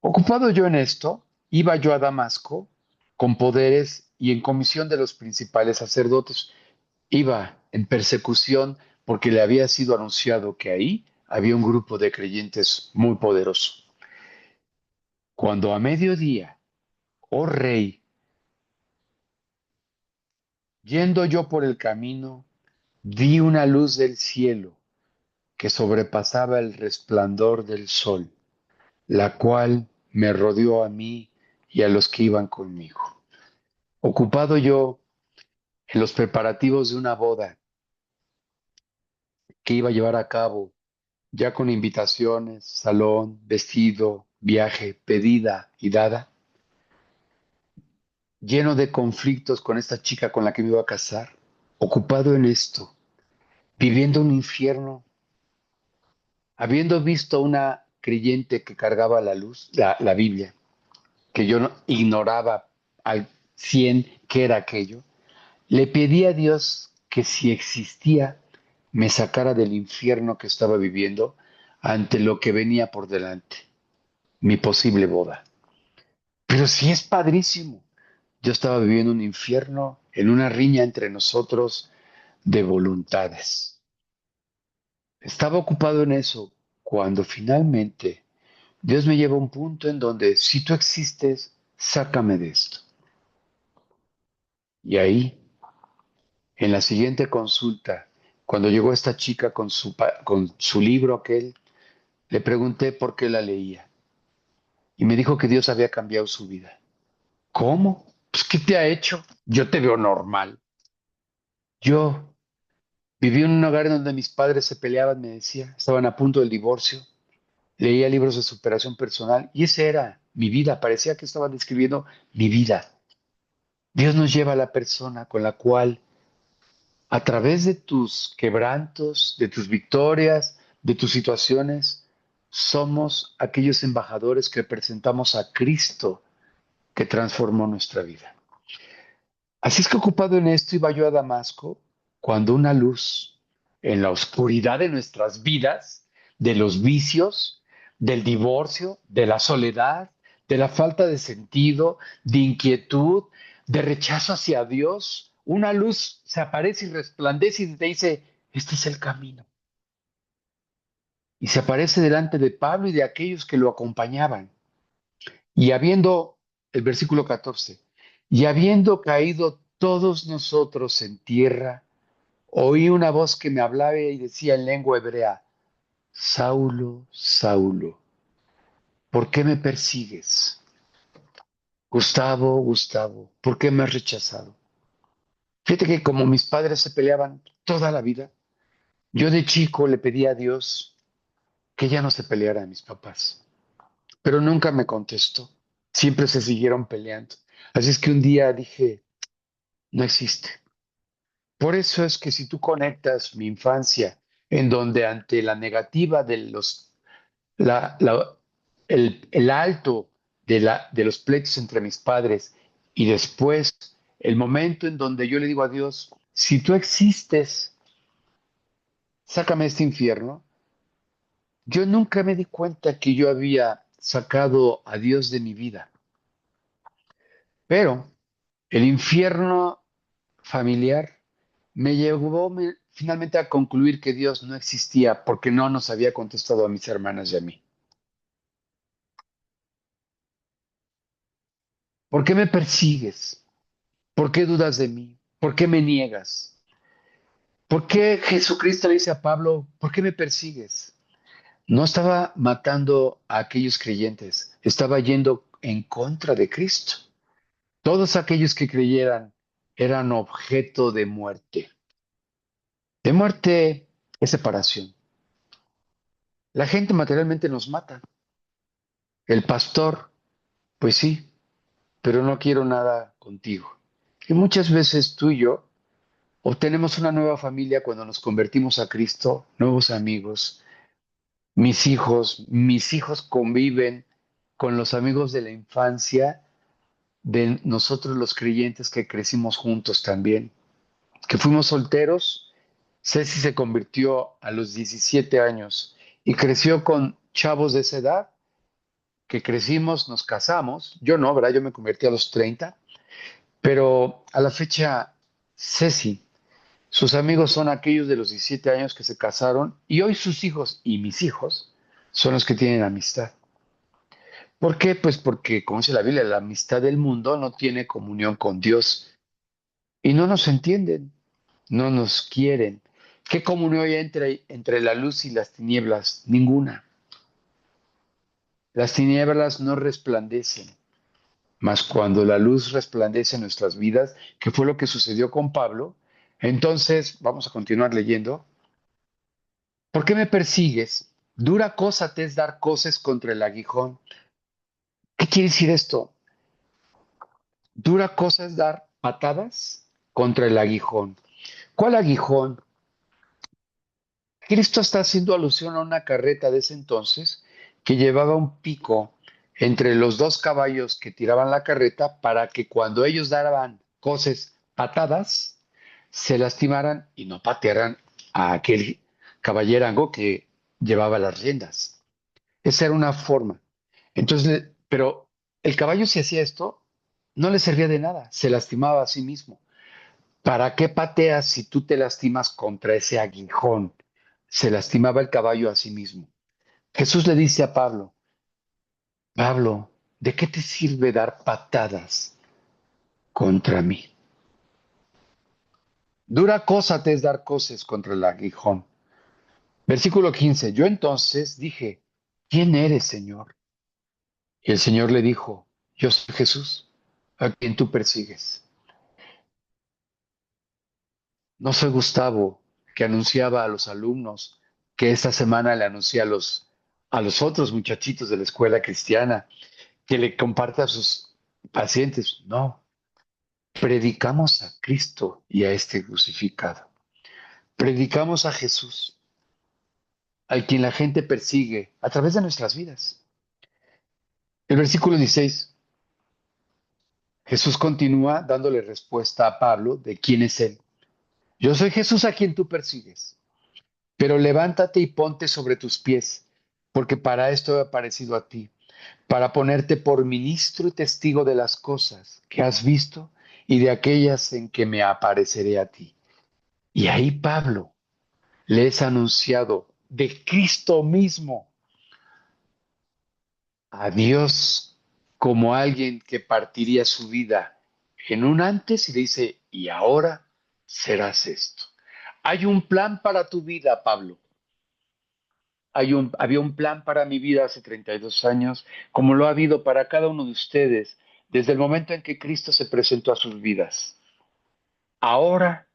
Ocupado yo en esto, iba yo a Damasco con poderes y en comisión de los principales sacerdotes. Iba en persecución porque le había sido anunciado que ahí había un grupo de creyentes muy poderoso. Cuando a mediodía, oh rey, yendo yo por el camino, vi una luz del cielo que sobrepasaba el resplandor del sol, la cual me rodeó a mí y a los que iban conmigo. Ocupado yo en los preparativos de una boda que iba a llevar a cabo, ya con invitaciones, salón, vestido, viaje, pedida y dada, lleno de conflictos con esta chica con la que me iba a casar, ocupado en esto, viviendo un infierno, habiendo visto a una creyente que cargaba la luz, la Biblia, que yo ignoraba al 100 qué era aquello, le pedí a Dios que si existía, me sacara del infierno que estaba viviendo ante lo que venía por delante, mi posible boda. Pero sí es padrísimo. Yo estaba viviendo un infierno en una riña entre nosotros de voluntades. Estaba ocupado en eso cuando finalmente Dios me lleva a un punto en donde si tú existes, sácame de esto. Y ahí, en la siguiente consulta, cuando llegó esta chica con su libro aquel, Le pregunté por qué la leía y me dijo que Dios había cambiado su vida. ¿Cómo? Pues, ¿qué te ha hecho? Yo te veo normal. Yo viví en un hogar en donde mis padres se peleaban, me decía, estaban a punto del divorcio, leía libros de superación personal y esa era mi vida, parecía que estaban describiendo mi vida. Dios nos lleva a la persona con la cual, a través de tus quebrantos, de tus victorias, de tus situaciones, somos aquellos embajadores que presentamos a Cristo que transformó nuestra vida. Así es que ocupado en esto iba yo a Damasco cuando una luz en la oscuridad de nuestras vidas, de los vicios, del divorcio, de la soledad, de la falta de sentido, de inquietud, de rechazo hacia Dios, una luz se aparece y resplandece y te dice, este es el camino. Y se aparece delante de Pablo y de aquellos que lo acompañaban. Y habiendo, el versículo 14, y habiendo caído todos nosotros en tierra, oí una voz que me hablaba y decía en lengua hebrea, Saulo, Saulo, ¿por qué me persigues? Gustavo, Gustavo, ¿por qué me has rechazado? Fíjate que como mis padres se peleaban toda la vida, yo de chico le pedí a Dios que ya no se peleara a mis papás, pero nunca me contestó. Siempre se siguieron peleando. Así es que un día dije, no existe. Por eso es que si tú conectas mi infancia, en donde ante la negativa de la- la- el alto de los pleitos entre mis padres y después el momento en donde yo le digo a Dios, si tú existes, sácame de este infierno, yo nunca me di cuenta que yo había sacado a Dios de mi vida. Pero el infierno familiar me llevó finalmente a concluir que Dios no existía porque no nos había contestado a mis hermanas y a mí. ¿Por qué me persigues? ¿Por qué dudas de mí? ¿Por qué me niegas? ¿Por qué Jesucristo le dice a Pablo, ¿por qué me persigues? No estaba matando a aquellos creyentes, estaba yendo en contra de Cristo. Todos aquellos que creyeran eran objeto de muerte. De muerte es separación. La gente materialmente nos mata. El pastor, pues sí, pero no quiero nada contigo. Y muchas veces tú y yo obtenemos una nueva familia cuando nos convertimos a Cristo, nuevos amigos. Mis hijos conviven con los amigos de la infancia de nosotros los creyentes que crecimos juntos también, que fuimos solteros. Ceci se convirtió a los 17 años y creció con chavos de esa edad que crecimos, nos casamos. Yo no, ¿verdad? Yo me convertí a los 30, pero a la fecha, Ceci, sus amigos son aquellos de los 17 años que se casaron y hoy sus hijos y mis hijos son los que tienen amistad. ¿Por qué? Pues porque, como dice la Biblia, la amistad del mundo no tiene comunión con Dios y no nos entienden, no nos quieren. ¿Qué comunión hay entre la luz y las tinieblas? Ninguna. Las tinieblas no resplandecen, mas cuando la luz resplandece en nuestras vidas, que fue lo que sucedió con Pablo, entonces vamos a continuar leyendo. ¿Por qué me persigues? Dura cosa te es dar coces contra el aguijón. ¿Qué quiere decir esto? Dura cosa es dar patadas contra el aguijón. ¿Cuál aguijón? Cristo está haciendo alusión a una carreta de ese entonces que llevaba un pico entre los dos caballos que tiraban la carreta para que cuando ellos daban coces, patadas, se lastimaran y no patearan a aquel caballerango que llevaba las riendas. Esa era una forma. Entonces, pero el caballo si hacía esto, no le servía de nada, se lastimaba a sí mismo. ¿Para qué pateas si tú te lastimas contra ese aguijón? Se lastimaba el caballo a sí mismo. Jesús le dice a Pablo, Pablo, ¿de qué te sirve dar patadas contra mí? Dura cosa te es dar coces contra el aguijón. Versículo 15. Yo entonces dije, ¿quién eres, Señor? Y el Señor le dijo, yo soy Jesús, a quien tú persigues. No soy Gustavo, que anunciaba a los alumnos, que esta semana le anuncia a los otros muchachitos de la escuela cristiana, que le comparte a sus pacientes. No, predicamos a Cristo y a este crucificado. Predicamos a Jesús, al quien la gente persigue a través de nuestras vidas. El versículo 16, Jesús continúa dándole respuesta a Pablo de quién es él. Yo soy Jesús a quien tú persigues, pero levántate y ponte sobre tus pies, porque para esto he aparecido a ti, para ponerte por ministro y testigo de las cosas que has visto y de aquellas en que me apareceré a ti. Y ahí Pablo le es anunciado de Cristo mismo a Dios como alguien que partiría su vida en un antes y le dice, y ahora serás esto. Hay un plan para tu vida, Pablo. Había un plan para mi vida hace 32 años, como lo ha habido para cada uno de ustedes desde el momento en que Cristo se presentó a sus vidas. Ahora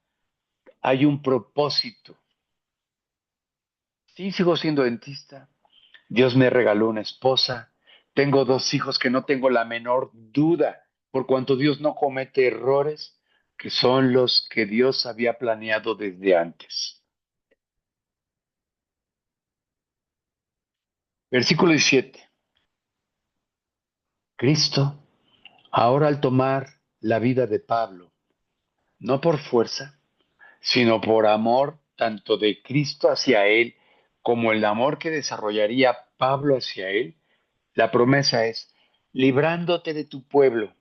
hay un propósito. Sí, sigo siendo dentista. Dios me regaló una esposa. Tengo dos hijos que no tengo la menor duda, por cuanto Dios no comete errores, que son los que Dios había planeado desde antes. Versículo 17. Cristo, ahora al tomar la vida de Pablo, no por fuerza, sino por amor tanto de Cristo hacia él como el amor que desarrollaría Pablo hacia él, la promesa es, librándote de tu pueblo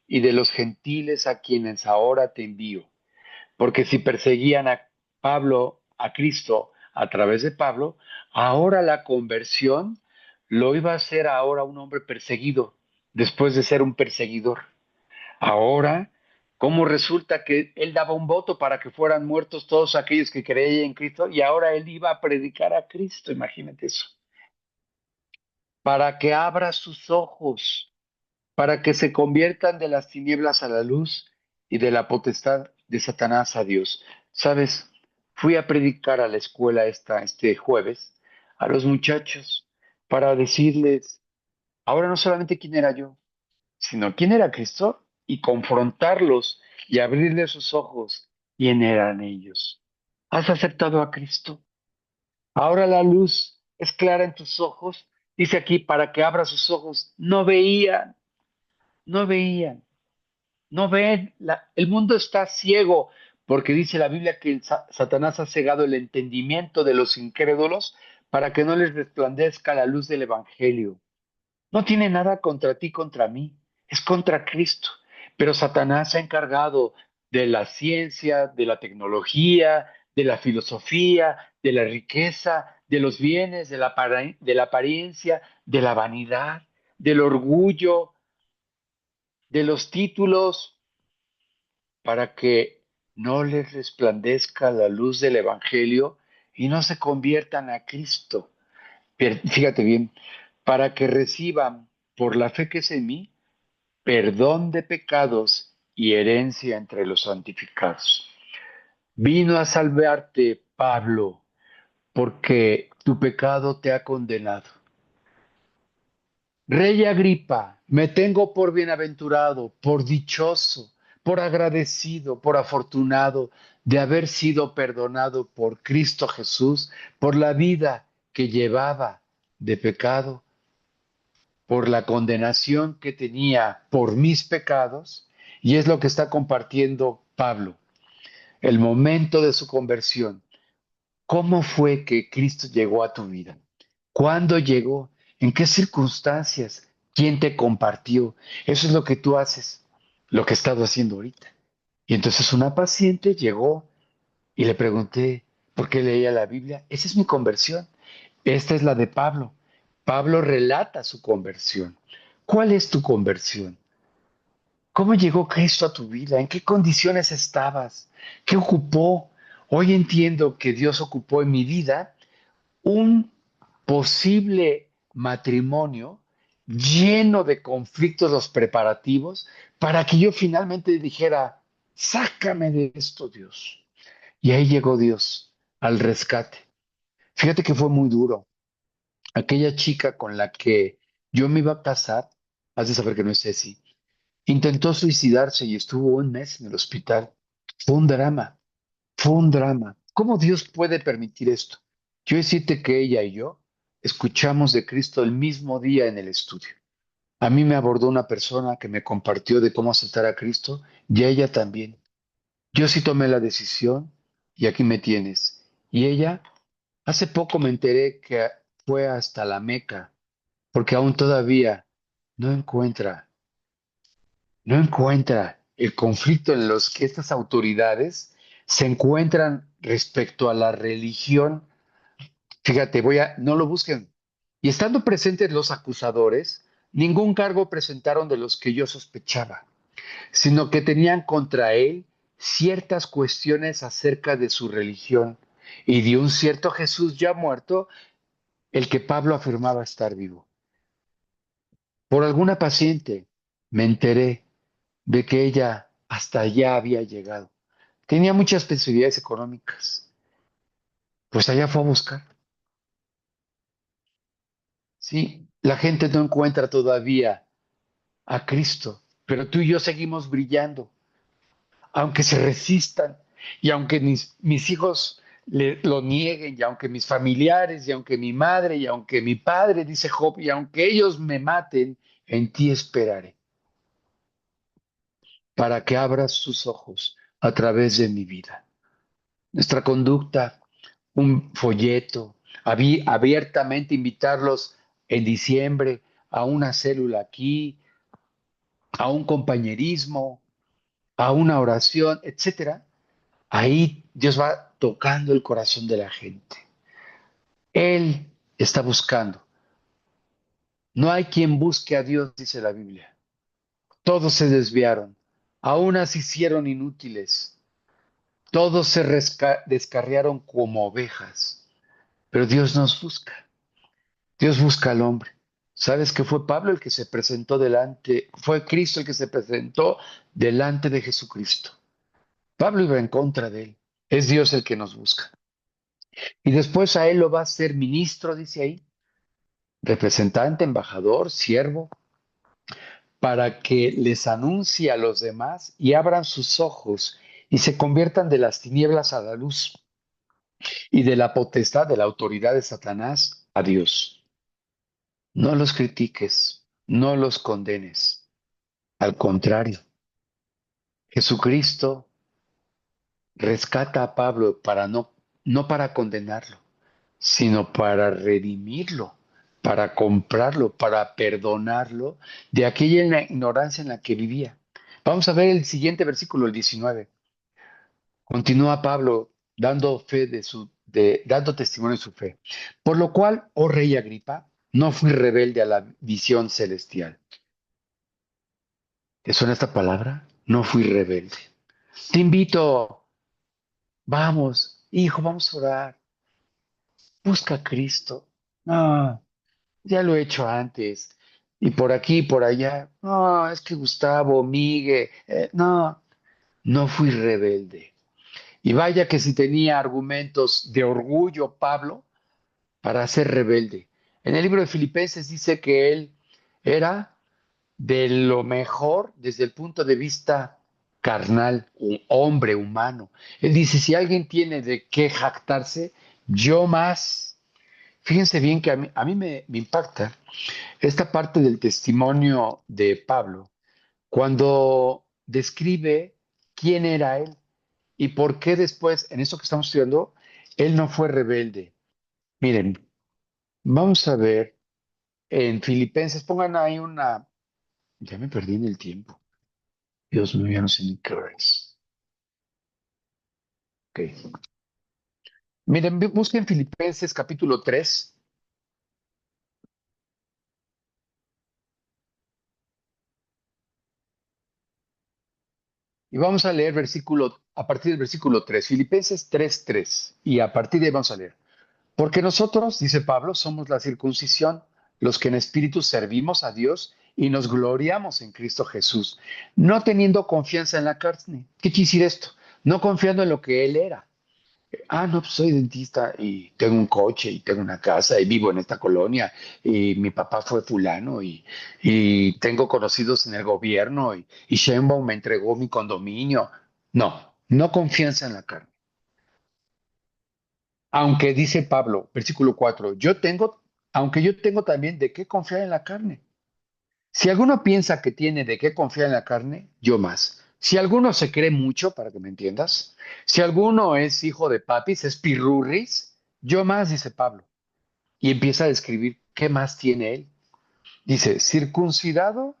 y de los gentiles a quienes ahora te envío. Porque si perseguían a Pablo, a Cristo, a través de Pablo, ahora la conversión lo iba a hacer ahora un hombre perseguido, después de ser un perseguidor. Ahora, ¿cómo resulta que él daba un voto para que fueran muertos todos aquellos que creían en Cristo y ahora él iba a predicar a Cristo? Imagínate eso. Para que abra sus ojos, para que se conviertan de las tinieblas a la luz y de la potestad de Satanás a Dios. ¿Sabes? Fui a predicar a la escuela este jueves a los muchachos para decirles, ahora no solamente quién era yo, sino quién era Cristo y confrontarlos y abrirles sus ojos. ¿Quién eran ellos? ¿Has aceptado a Cristo? Ahora la luz es clara en tus ojos. Dice aquí, para que abra sus ojos. No veían, no veían, no ven. El mundo está ciego porque dice la Biblia que Satanás ha cegado el entendimiento de los incrédulos para que no les resplandezca la luz del Evangelio. No tiene nada contra ti, contra mí, es contra Cristo. Pero Satanás se ha encargado de la ciencia, de la tecnología, de la filosofía, de la riqueza, de los bienes, de la apariencia, de la vanidad, del orgullo, de los títulos, para que no les resplandezca la luz del Evangelio y no se conviertan a Cristo. Fíjate bien, para que reciban por la fe que es en mí perdón de pecados y herencia entre los santificados. Vino a salvarte, Pablo, porque tu pecado te ha condenado. Rey Agripa, me tengo por bienaventurado, por dichoso, por agradecido, por afortunado de haber sido perdonado por Cristo Jesús, por la vida que llevaba de pecado, por la condenación que tenía por mis pecados, y es lo que está compartiendo Pablo, el momento de su conversión. ¿Cómo fue que Cristo llegó a tu vida? ¿Cuándo llegó? ¿En qué circunstancias? ¿Quién te compartió? Eso es lo que tú haces, lo que he estado haciendo ahorita. Y entonces una paciente llegó y le pregunté por qué leía la Biblia. Esa es mi conversión. Esta es la de Pablo. Pablo relata su conversión. ¿Cuál es tu conversión? ¿Cómo llegó Cristo a tu vida? ¿En qué condiciones estabas? ¿Qué ocupó? Hoy entiendo que Dios ocupó en mi vida un posible matrimonio lleno de conflictos, los preparativos, para que yo finalmente dijera, sácame de esto, Dios. Y ahí llegó Dios al rescate. Fíjate que fue muy duro. Aquella chica con la que yo me iba a casar, has de saber que no es Ceci, intentó suicidarse y estuvo un mes en el hospital. Fue un drama, fue un drama. ¿Cómo Dios puede permitir esto? Yo decirte que ella y yo escuchamos de Cristo el mismo día en el estudio. A mí me abordó una persona que me compartió de cómo aceptar a Cristo y a ella también. Yo sí tomé la decisión y aquí me tienes. Y ella, hace poco me enteré que fue hasta la Meca porque aún todavía no encuentra, no encuentra el conflicto en los que estas autoridades se encuentran respecto a la religión. Fíjate, no lo busquen. Y estando presentes los acusadores, ningún cargo presentaron de los que yo sospechaba, sino que tenían contra él ciertas cuestiones acerca de su religión y de un cierto Jesús ya muerto, el que Pablo afirmaba estar vivo. Por alguna paciente me enteré de que ella hasta allá había llegado. Tenía muchas posibilidades económicas. Pues allá fue a buscar. Sí, la gente no encuentra todavía a Cristo, pero tú y yo seguimos brillando, aunque se resistan y aunque mis hijos lo nieguen y aunque mis familiares y aunque mi madre y aunque mi padre, dice Job, y aunque ellos me maten, en ti esperaré para que abras sus ojos a través de mi vida. Nuestra conducta, un folleto, abiertamente invitarlos en diciembre a una célula aquí, a un compañerismo, a una oración, etcétera. Ahí Dios va tocando el corazón de la gente. Él está buscando. No hay quien busque a Dios, dice la Biblia. Todos se desviaron, a unas hicieron inútiles, todos se descarriaron como ovejas, pero Dios nos busca. Dios busca al hombre. ¿Sabes que fue Pablo el que se presentó delante, fue Cristo el que se presentó delante de Jesucristo? Pablo iba en contra de él. Es Dios el que nos busca. Y después a él lo va a hacer ministro, dice ahí, representante, embajador, siervo, para que les anuncie a los demás y abran sus ojos y se conviertan de las tinieblas a la luz y de la potestad, de la autoridad de Satanás a Dios. No los critiques, no los condenes. Al contrario, Jesucristo rescata a Pablo para no para condenarlo, sino para redimirlo, para comprarlo, para perdonarlo de aquella ignorancia en la que vivía. Vamos a ver el siguiente versículo, el 19. Continúa Pablo dando fe dando testimonio de su fe. Por lo cual, oh rey Agripa, no fui rebelde a la visión celestial. ¿Te suena esta palabra? No fui rebelde. Te invito, vamos, hijo, vamos a orar. Busca a Cristo. No, ya lo he hecho antes. Y por aquí, y por allá. No, es que Gustavo, Migue, no, no fui rebelde. Y vaya que si tenía argumentos de orgullo, Pablo, para ser rebelde. En el libro de Filipenses dice que él era de lo mejor desde el punto de vista carnal, un hombre humano. Él dice, si alguien tiene de qué jactarse, yo más. Fíjense bien que a mí me impacta esta parte del testimonio de Pablo cuando describe quién era él y por qué después, en eso que estamos estudiando, él no fue rebelde. Miren, vamos a ver en Filipenses, pongan ahí ya me perdí en el tiempo. Dios mío, ya no sé ni qué hora es. Ok. Miren, busquen Filipenses capítulo 3 y vamos a leer a partir del versículo 3. Filipenses 3:3. Y a partir de ahí vamos a leer. Porque nosotros, dice Pablo, somos la circuncisión, los que en espíritu servimos a Dios y nos gloriamos en Cristo Jesús, no teniendo confianza en la carne. ¿Qué quiere decir esto? No confiando en lo que Él era. Ah, no, pues soy dentista y tengo un coche y tengo una casa y vivo en esta colonia y mi papá fue fulano y tengo conocidos en el gobierno y Sheinbaum me entregó mi condominio. No, no confianza en la carne. Aunque dice Pablo, versículo 4, aunque yo tengo también de qué confiar en la carne. Si alguno piensa que tiene de qué confiar en la carne, yo más. Si alguno se cree mucho, para que me entiendas, si alguno es hijo de papis, es pirurris, yo más, dice Pablo. Y empieza a describir qué más tiene él. Dice, circuncidado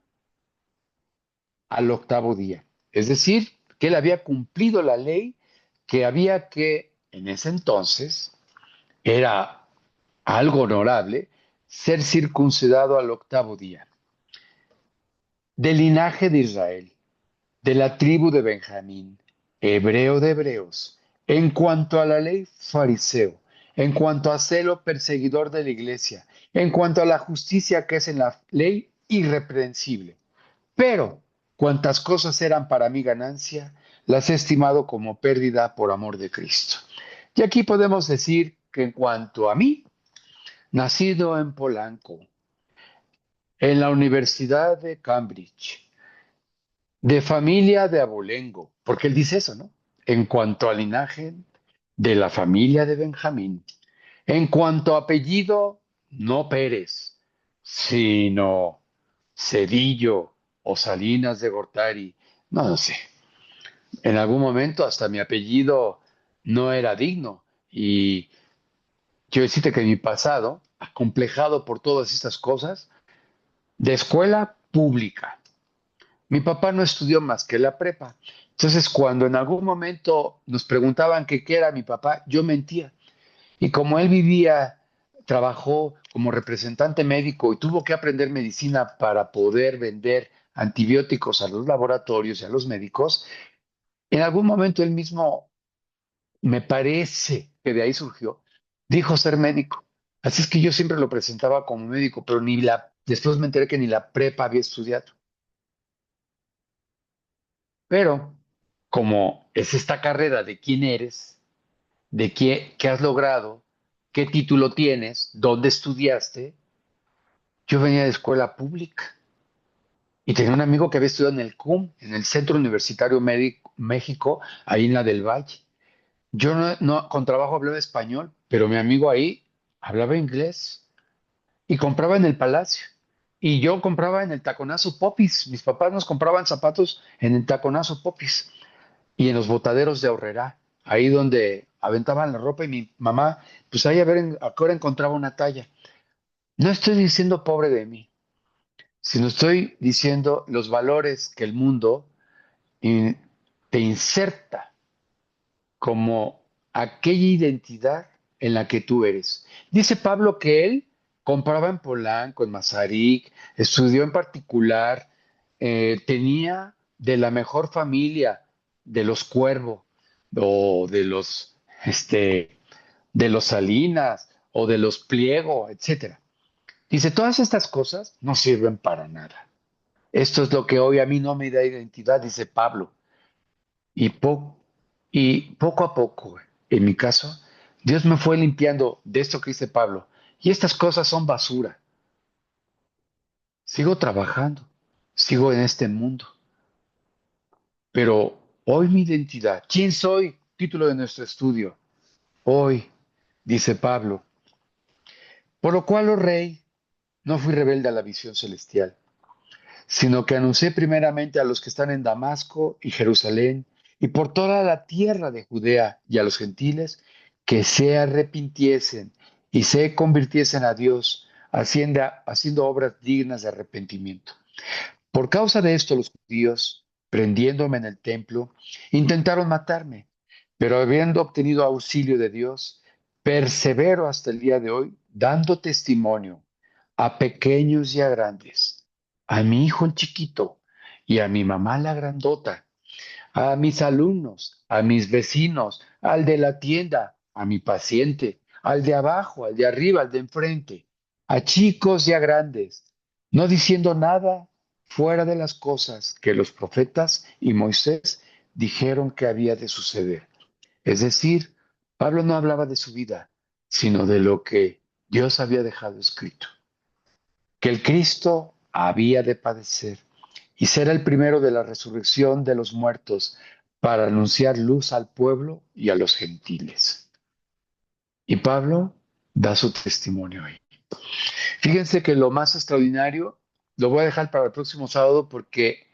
al octavo día. Es decir, que él había cumplido la ley que había que, en ese entonces, era algo honorable, ser circuncidado al octavo día. Del linaje de Israel, de la tribu de Benjamín, hebreo de hebreos, en cuanto a la ley, fariseo, en cuanto a celo, perseguidor de la iglesia, en cuanto a la justicia que es en la ley, irreprensible. Pero cuantas cosas eran para mí ganancia, las he estimado como pérdida por amor de Cristo. Y aquí podemos decir que en cuanto a mí, nacido en Polanco, en la Universidad de Cambridge, de familia de abolengo, porque él dice eso, ¿no? En cuanto al linaje de la familia de Benjamín, en cuanto a apellido, no Pérez, sino Cedillo o Salinas de Gortari, no lo sé. En algún momento hasta mi apellido no era digno y quiero decirte que mi pasado, acomplejado por todas estas cosas, de escuela pública. Mi papá no estudió más que la prepa. Entonces, cuando en algún momento nos preguntaban que qué era mi papá, yo mentía. Y como él vivía, trabajó como representante médico y tuvo que aprender medicina para poder vender antibióticos a los laboratorios y a los médicos, en algún momento él mismo, me parece que de ahí surgió, dijo ser médico. Así es que yo siempre lo presentaba como médico, pero después me enteré que ni la prepa había estudiado. Pero como es esta carrera de quién eres, de qué has logrado, qué título tienes, dónde estudiaste, yo venía de escuela pública y tenía un amigo que había estudiado en el CUM, en el Centro Universitario México, ahí en la del Valle. Yo con trabajo hablaba español, pero mi amigo ahí hablaba inglés y compraba en el Palacio. Y yo compraba en el Taconazo Popis. Mis papás nos compraban zapatos en el Taconazo Popis y en los botaderos de Aurrerá, ahí donde aventaban la ropa y mi mamá, pues ahí a ver a qué hora encontraba una talla. No estoy diciendo pobre de mí, sino estoy diciendo los valores que el mundo in- te inserta como aquella identidad en la que tú eres. Dice Pablo que él compraba en Polanco, en Mazarik, estudió en particular, tenía de la mejor familia de los Cuervo o de los Salinas o de los Pliego, etcétera. Dice, todas estas cosas no sirven para nada. Esto es lo que hoy a mí no me da identidad, dice Pablo. Y, y poco a poco, en mi caso, Dios me fue limpiando de esto que dice Pablo. Y estas cosas son basura. Sigo trabajando, sigo en este mundo, pero hoy mi identidad, ¿quién soy? Título de nuestro estudio. Hoy, dice Pablo, por lo cual, oh rey, no fui rebelde a la visión celestial, sino que anuncié primeramente a los que están en Damasco y Jerusalén y por toda la tierra de Judea y a los gentiles que se arrepintiesen y se convirtiesen a Dios, haciendo obras dignas de arrepentimiento. Por causa de esto, los judíos, prendiéndome en el templo, intentaron matarme, pero habiendo obtenido auxilio de Dios, persevero hasta el día de hoy, dando testimonio a pequeños y a grandes, a mi hijo el chiquito y a mi mamá la grandota, a mis alumnos, a mis vecinos, al de la tienda, a mi paciente, al de abajo, al de arriba, al de enfrente. a chicos y a grandes, no diciendo nada fuera de las cosas que los profetas y Moisés dijeron que había de suceder. Es decir, Pablo no hablaba de su vida, sino de lo que Dios había dejado escrito, que el Cristo había de padecer y ser el primero de la resurrección de los muertos para anunciar luz al pueblo y a los gentiles. Y Pablo da su testimonio ahí. Fíjense que lo más extraordinario lo voy a dejar para el próximo sábado porque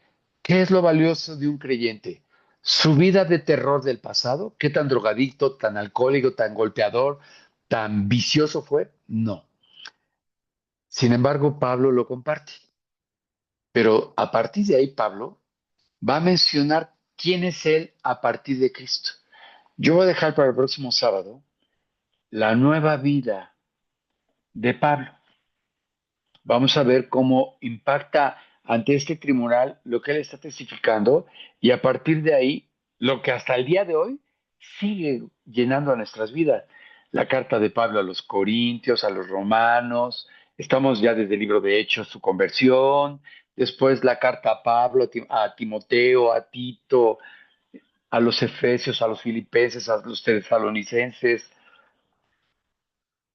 ¿qué es lo valioso de un creyente? Su vida de terror del pasado, ¿qué tan drogadicto, tan alcohólico, tan golpeador, tan vicioso fue? No. Sin embargo, Pablo lo comparte. Pero a partir de ahí, Pablo va a mencionar quién es él a partir de Cristo. Yo voy a dejar para el próximo sábado la nueva vida de Pablo. Vamos a ver cómo impacta ante este tribunal lo que él está testificando y a partir de ahí lo que hasta el día de hoy sigue llenando a nuestras vidas. La carta de Pablo a los Corintios, a los Romanos, estamos ya desde el libro de Hechos, su conversión, después la carta a Pablo, a Timoteo, a Tito, a los Efesios, a los Filipenses, a los Tesalonicenses,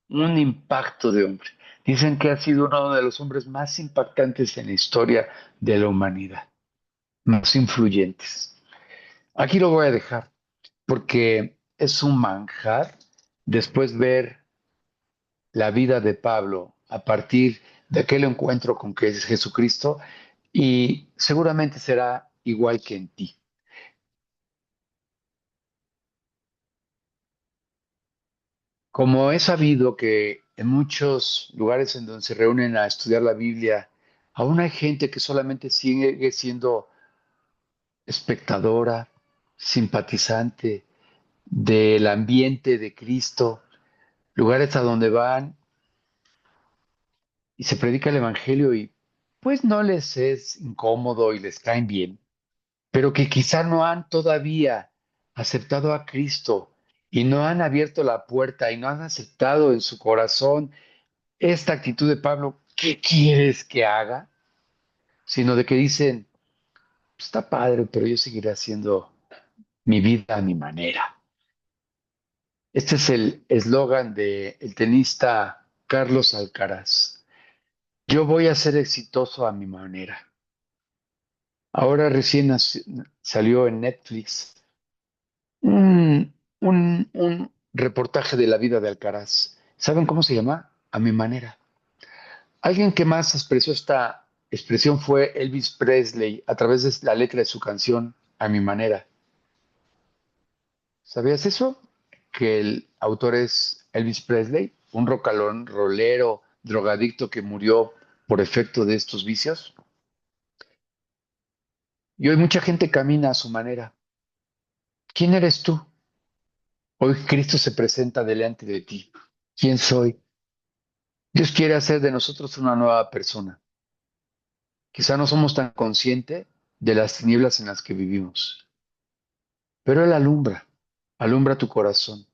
un impacto de hombre. Dicen que ha sido uno de los hombres más impactantes en la historia de la humanidad, más influyentes. Aquí lo voy a dejar porque es un manjar después ver la vida de Pablo a partir de aquel encuentro con que es Jesucristo y seguramente será igual que en ti. Como he sabido que en muchos lugares en donde se reúnen a estudiar la Biblia, aún hay gente que solamente sigue siendo espectadora, simpatizante del ambiente de Cristo, lugares a donde van y se predica el Evangelio y pues no les es incómodo y les caen bien, pero que quizá no han todavía aceptado a Cristo y no han abierto la puerta y no han aceptado en su corazón esta actitud de Pablo, ¿qué quieres que haga? Sino de que dicen, está padre, pero yo seguiré haciendo mi vida a mi manera. Este es el eslogan del tenista Carlos Alcaraz. Yo voy a ser exitoso a mi manera. Ahora recién salió en Netflix un reportaje de la vida de Alcaraz. ¿Saben cómo se llama? A mi manera. Alguien que más expresó esta expresión fue Elvis Presley a través de la letra de su canción A mi manera. ¿Sabías eso? Que el autor es Elvis Presley, un rocalón, rolero, drogadicto que murió por efecto de estos vicios. Y hoy mucha gente camina a su manera. ¿Quién eres tú? Hoy Cristo se presenta delante de ti. ¿Quién soy? Dios quiere hacer de nosotros una nueva persona. Quizá no somos tan conscientes de las tinieblas en las que vivimos, pero Él alumbra, alumbra tu corazón,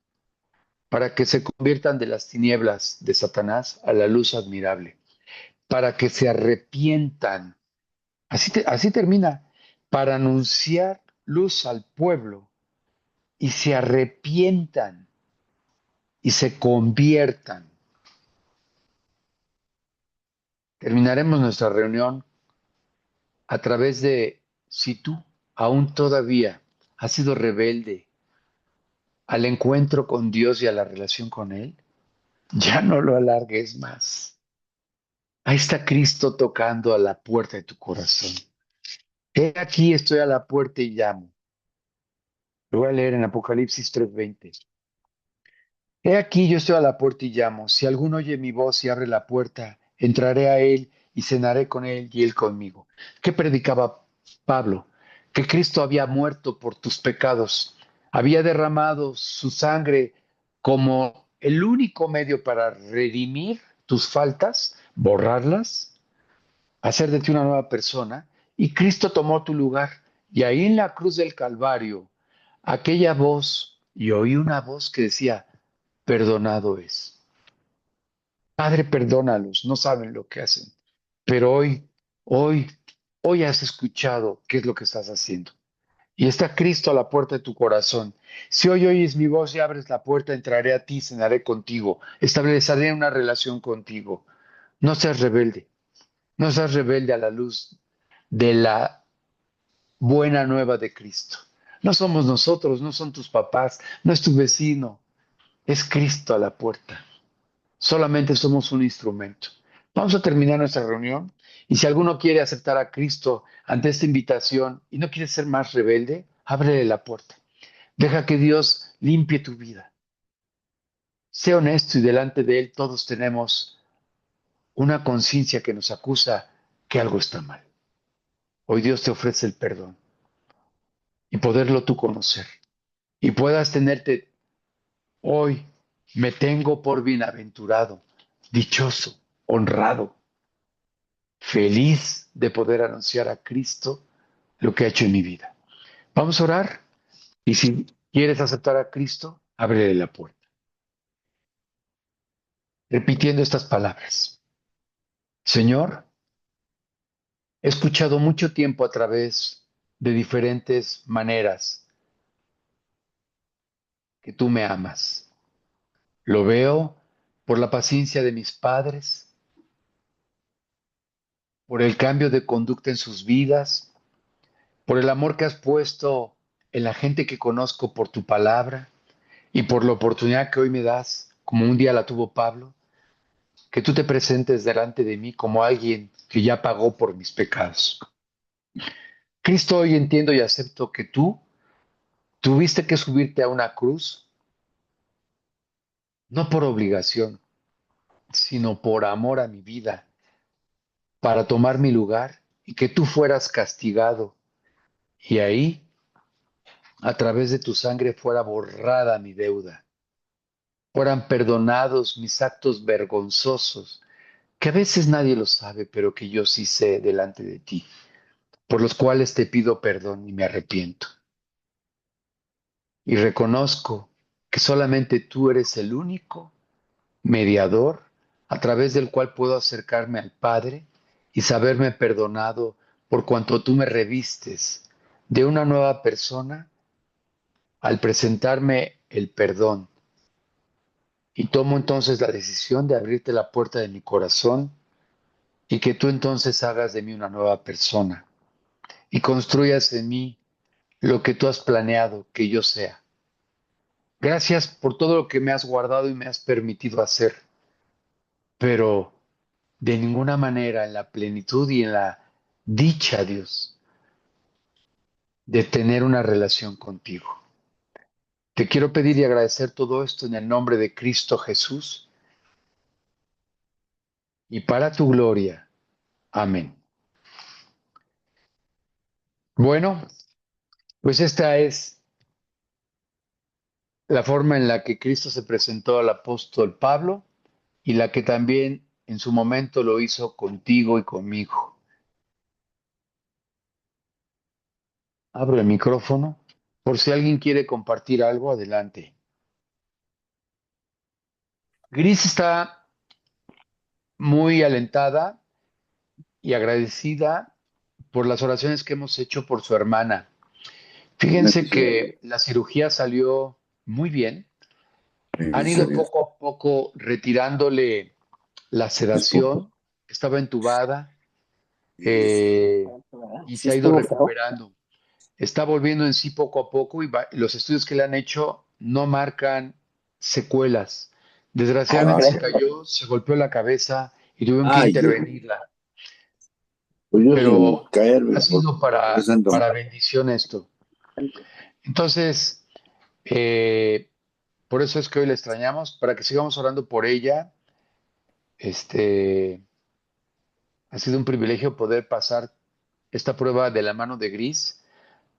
para que se conviertan de las tinieblas de Satanás a la luz admirable, para que se arrepientan. Así termina, para anunciar luz al pueblo y se arrepientan y se conviertan. Terminaremos nuestra reunión a través de, si tú aún todavía has sido rebelde al encuentro con Dios y a la relación con Él, ya no lo alargues más. Ahí está Cristo tocando a la puerta de tu corazón. He aquí estoy a la puerta y llamo. Lo voy a leer en Apocalipsis 3:20. He aquí yo estoy a la puerta y llamo. Si alguno oye mi voz y abre la puerta, entraré a él y cenaré con él y él conmigo. ¿Qué predicaba Pablo? Que Cristo había muerto por tus pecados, había derramado su sangre como el único medio para redimir tus faltas, borrarlas, hacer de ti una nueva persona, y Cristo tomó tu lugar. Y ahí en la cruz del Calvario, aquella voz, y oí una voz que decía, perdonado es. Padre, perdónalos, no saben lo que hacen. Pero hoy, hoy has escuchado qué es lo que estás haciendo. Y está Cristo a la puerta de tu corazón. Si hoy oyes mi voz y abres la puerta, entraré a ti, cenaré contigo, estableceré una relación contigo. No seas rebelde, no seas rebelde a la luz de la buena nueva de Cristo. No somos nosotros, no son tus papás, no es tu vecino, es Cristo a la puerta. Solamente somos un instrumento. Vamos a terminar nuestra reunión y si alguno quiere aceptar a Cristo ante esta invitación y no quiere ser más rebelde, ábrele la puerta. Deja que Dios limpie tu vida. Sé honesto y delante de Él todos tenemos una conciencia que nos acusa que algo está mal. Hoy Dios te ofrece el perdón y poderlo tú conocer y puedas tenerte hoy. Me tengo por bienaventurado, dichoso, honrado, feliz de poder anunciar a Cristo lo que ha hecho en mi vida. Vamos a orar y si quieres aceptar a Cristo, ábrele la puerta, repitiendo estas palabras. Señor, he escuchado mucho tiempo a través de diferentes maneras que tú me amas. Lo veo por la paciencia de mis padres, por el cambio de conducta en sus vidas, por el amor que has puesto en la gente que conozco por tu palabra y por la oportunidad que hoy me das, como un día la tuvo Pablo, que tú te presentes delante de mí como alguien que ya pagó por mis pecados. Cristo, hoy entiendo y acepto que tú tuviste que subirte a una cruz, no por obligación, sino por amor a mi vida, para tomar mi lugar y que tú fueras castigado y ahí, a través de tu sangre, fuera borrada mi deuda, fueran perdonados mis actos vergonzosos, que a veces nadie lo sabe, pero que yo sí sé delante de ti, por los cuales te pido perdón y me arrepiento. Y reconozco que solamente tú eres el único mediador a través del cual puedo acercarme al Padre y saberme perdonado por cuanto tú me revistes de una nueva persona al presentarme el perdón. Y tomo entonces la decisión de abrirte la puerta de mi corazón y que tú entonces hagas de mí una nueva persona y construyas en mí lo que tú has planeado que yo sea. Gracias por todo lo que me has guardado y me has permitido hacer, pero de ninguna manera en la plenitud y en la dicha, Dios, de tener una relación contigo. Te quiero pedir y agradecer todo esto en el nombre de Cristo Jesús y para tu gloria. Amén. Bueno, pues esta es la forma en la que Cristo se presentó al apóstol Pablo y la que también en su momento lo hizo contigo y conmigo. Abro el micrófono. Por si alguien quiere compartir algo, adelante. Gris está muy alentada y agradecida por las oraciones que hemos hecho por su hermana. Fíjense que la cirugía salió muy bien. Han Gracias a ido Dios. poco a poco retirándole la Es poco. sedación. Estaba entubada Sí y se ha ido estuvo feo. recuperando. Está volviendo en sí poco a poco y los estudios que le han hecho no marcan secuelas. Desgraciadamente se Ahora, cayó, se golpeó la cabeza y tuvieron que ay, intervenirla, pues yo sin pero ha caerme por sido Dios santo. para bendición esto. Entonces, eh, por eso es que hoy la extrañamos, para que sigamos orando por ella. Este, ha sido un privilegio poder pasar esta prueba de la mano de Gris,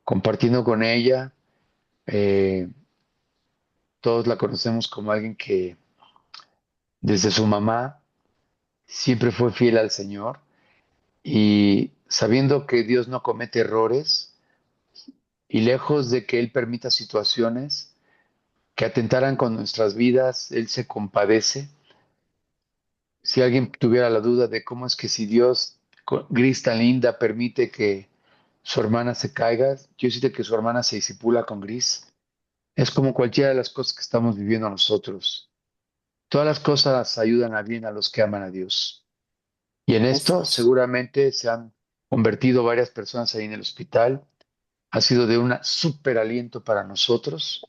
compartiendo con ella. Eh, Todos la conocemos como alguien que desde su mamá siempre fue fiel al Señor y sabiendo que Dios no comete errores y lejos de que Él permita situaciones que atentaran con nuestras vidas, Él se compadece si alguien tuviera la duda de cómo es que si Dios, Gris tan linda, permite que su hermana se caiga, yo siento que su hermana se disipula con Gris. Es como cualquiera de las cosas que estamos viviendo nosotros. Todas las cosas ayudan a bien a los que aman a Dios. Y en Así esto es. seguramente se han convertido varias personas ahí en el hospital. Ha sido de un súper aliento para nosotros.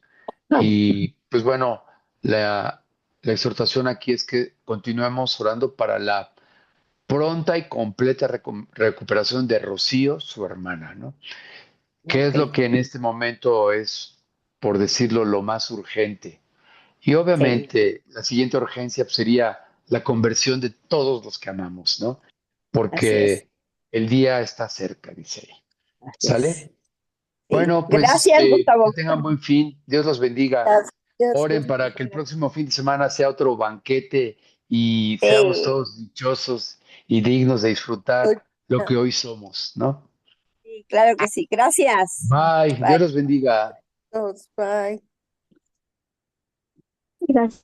Y pues bueno, la exhortación aquí es que continuemos orando para la pronta y completa recuperación de Rocío, su hermana, ¿no? ¿Qué es Ok, lo que en este momento es, por decirlo, lo más urgente? Y sí, obviamente la siguiente urgencia pues, sería la conversión de todos los que amamos, ¿no? así es, Porque el día está cerca, dice ahí. así es. ¿Sale? Sí. Bueno, pues Gracias, que Gustavo. tengan buen fin. Dios los bendiga. Gracias, Oren Dios te para que el bendiga. próximo fin de semana sea otro banquete y seamos Sí, todos dichosos y dignos de disfrutar lo que hoy somos, ¿no? sí, claro que sí. Gracias. Bye, Dios Bye. los bendiga. Todos, bye. Gracias.